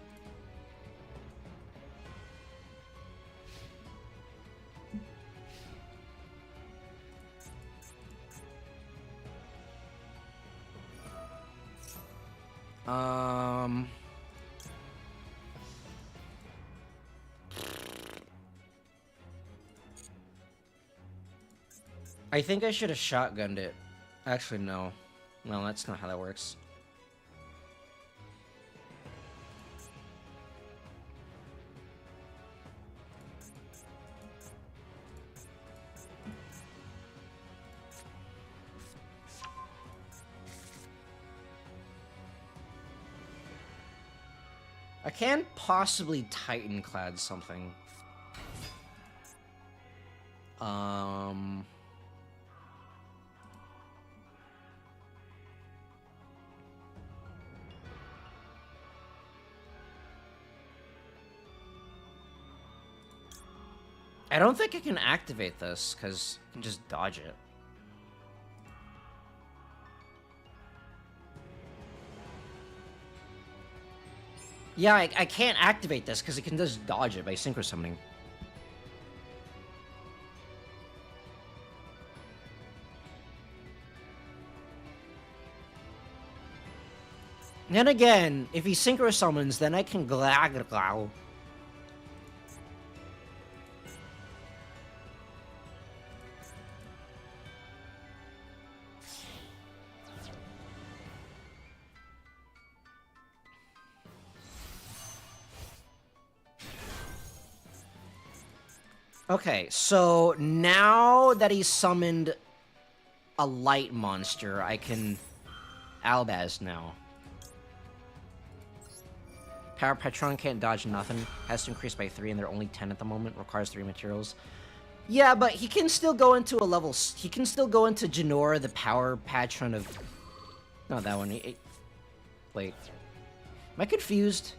I think I should have shotgunned it. Actually, no. No, that's not how that works. I can't possibly Titanclad something. I don't think I can activate this, because I can just dodge it. Yeah, I can't activate this, because it can just dodge it by synchro summoning. And again, if he synchro summons, then I can Glaglow. Okay, so now that he's summoned a light monster, I can Albaz now. Power Petron can't dodge nothing. Has to increase by 3 and they're only 10 at the moment. Requires 3 materials. Yeah, but he can still go into a level... He can still go into Janora, the power patron of... Not that one. Wait. Am I confused?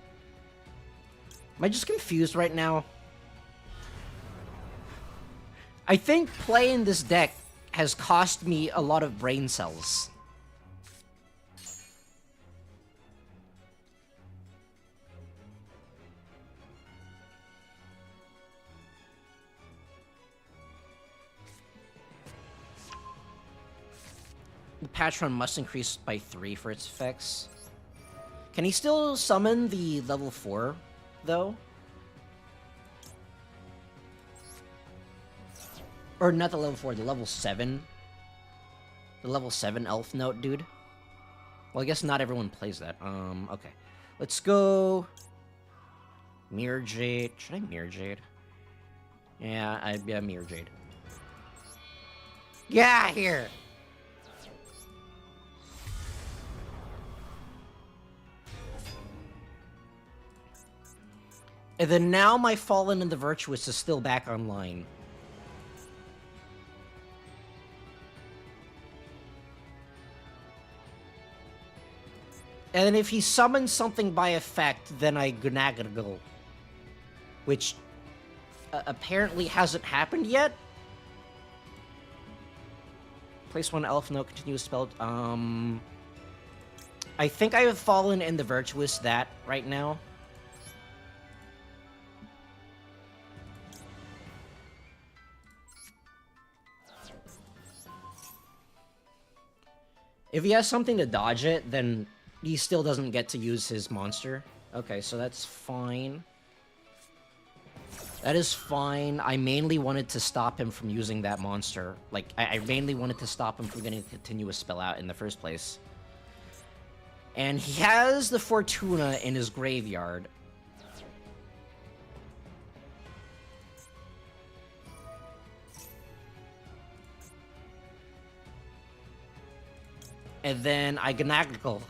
Am I just confused right now? I think playing this deck has cost me a lot of brain cells. The Patron must increase by 3 for its effects. Can he still summon the level 4, though? Or not the level 4, the level 7. The level 7 elf note, dude. Well, I guess not everyone plays that. Okay. Let's go... Mirror Jade. Should I Mirror Jade? Yeah, Mirror Jade. Get out of here! And then now my Fallen and the Virtuous is still back online. And then if he summons something by effect, then I Gunagagle. Which apparently hasn't happened yet. Place 1 elf note, continuous spell. I think I have Fallen and the Virtuous that right now. If he has something to dodge it, then he still doesn't get to use his monster. Okay, so that's fine. That is fine. I mainly wanted to stop him from using that monster. Like, I mainly wanted to stop him from getting a continuous spell out in the first place. And he has the Fortuna in his graveyard. And then I Gunagagle.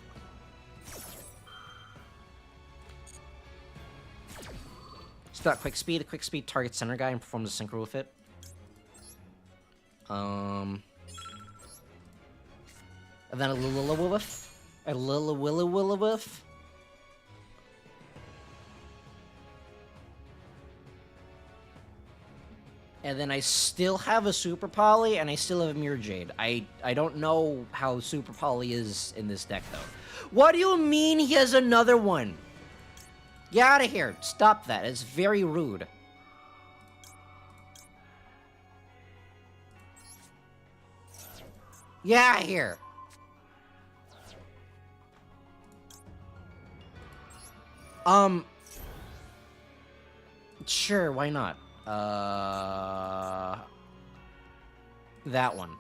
It's got quick speed. Quick speed targets center guy and performs a synchro with it. And then a Lililawilif. A Lililawilif. And then I still have a Super Poly, and I still have a Mirror Jade. I don't know how Super Poly is in this deck, though. What do you mean he has another one? Get out of here. Stop that. It's very rude. Get out of here. Sure, why not? That one.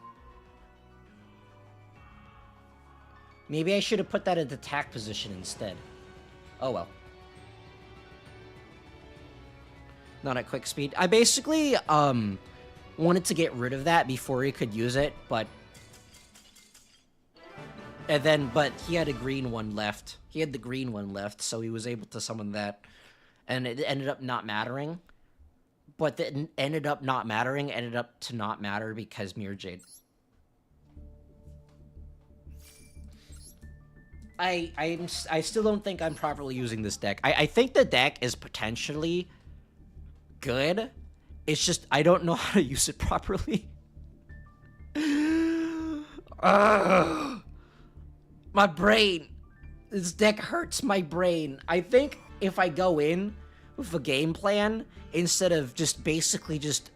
Maybe I should have put that at attack position instead. Oh well. Not at quick speed. I basically, wanted to get rid of that before he could use it, but... But he had a green one left. He had the green one left, so he was able to summon that. And it ended up not mattering. But it ended up not to not matter because Mirror Jade. I still don't think I'm properly using this deck. I think the deck is potentially good. It's just I don't know how to use it properly. My brain. This deck hurts my brain. I think if I go in with a game plan instead of just basically just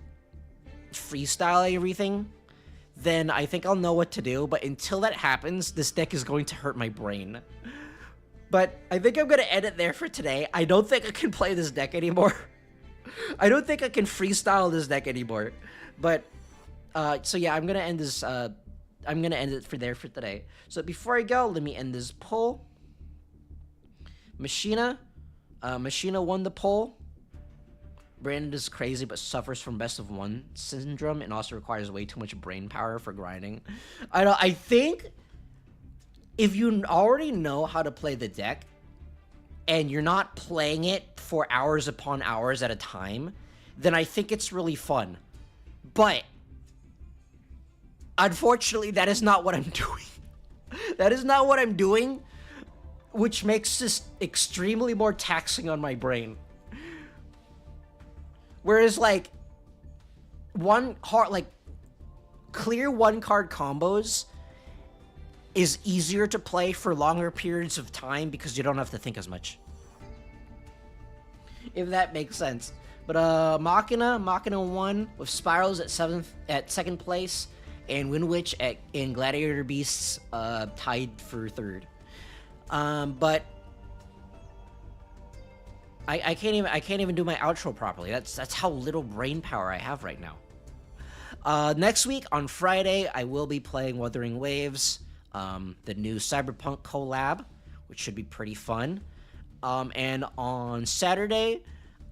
freestyling everything, then I think I'll know what to do. But until that happens, this deck is going to hurt my brain. But I think I'm going to end it there for today. I don't think I can play this deck anymore. I don't think I can freestyle this deck anymore. But, so yeah, I'm going to end this, I'm going to end it for today. So before I go, let me end this poll. Machina. Machina won the poll. Brandon is crazy but suffers from best of one syndrome and also requires way too much brain power for grinding. I think if you already know how to play the deck and you're not playing it for hours upon hours at a time, then I think it's really fun. But unfortunately, that is not what I'm doing. That is not what I'm doing, which makes this extremely more taxing on my brain. Whereas, like, clear one-card combos is easier to play for longer periods of time because you don't have to think as much. If that makes sense. But, Machina 1 with Spirals at 2nd place, and Winwitch in Gladiator Beasts, tied for 3rd. But I can't even do my outro properly. That's how little brain power I have right now. Next week on Friday, I will be playing Wuthering Waves, the new Cyberpunk collab, which should be pretty fun. And on Saturday,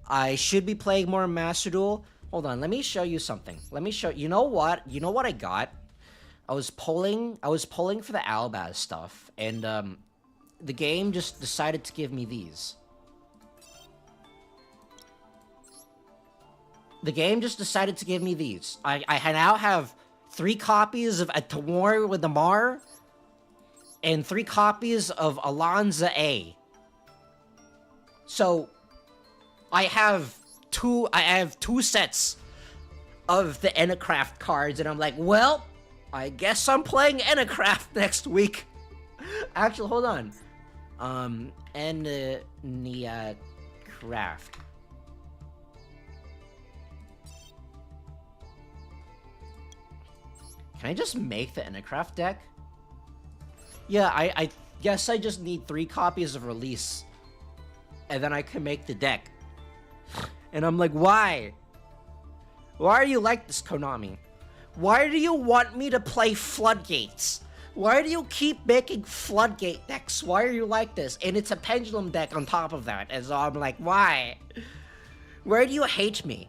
I should be playing more Master Duel. Hold on, let me show you something. You know what I got? I was polling for the Albaz stuff, and the game just decided to give me these. The game just decided to give me these. I now have 3 copies of A To War with the Mar and 3 copies of Alonza A. So I have two sets of the Enacraft cards, and I'm like, well, I guess I'm playing Enacraft next week. Actually, hold on. Enacraft. Can I just make the Enacraft deck? Yeah, I guess I just need 3 copies of Release. And then I can make the deck. And I'm like, why? Why are you like this, Konami? Why do you want me to play Floodgates? Why do you keep making Floodgate decks? Why are you like this? And it's a Pendulum deck on top of that. And so I'm like, why? Where do you hate me?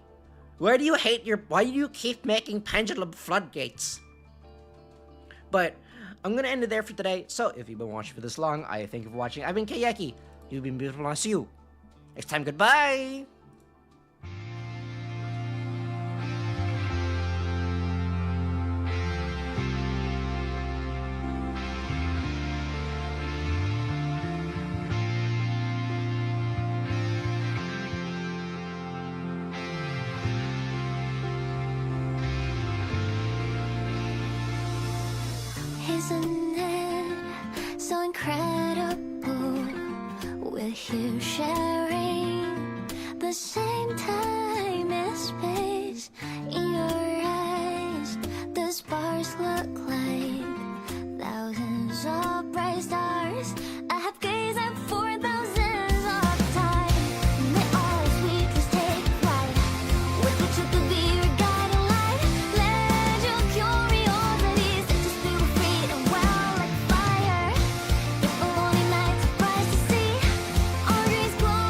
Why do you keep making Pendulum Floodgates? But I'm gonna end it there for today. So if you've been watching for this long, I thank you for watching. I've been Kayeki. You've been beautiful, and I'll see you next time. Goodbye! Isn't it so incredible? We're here sharing the same time.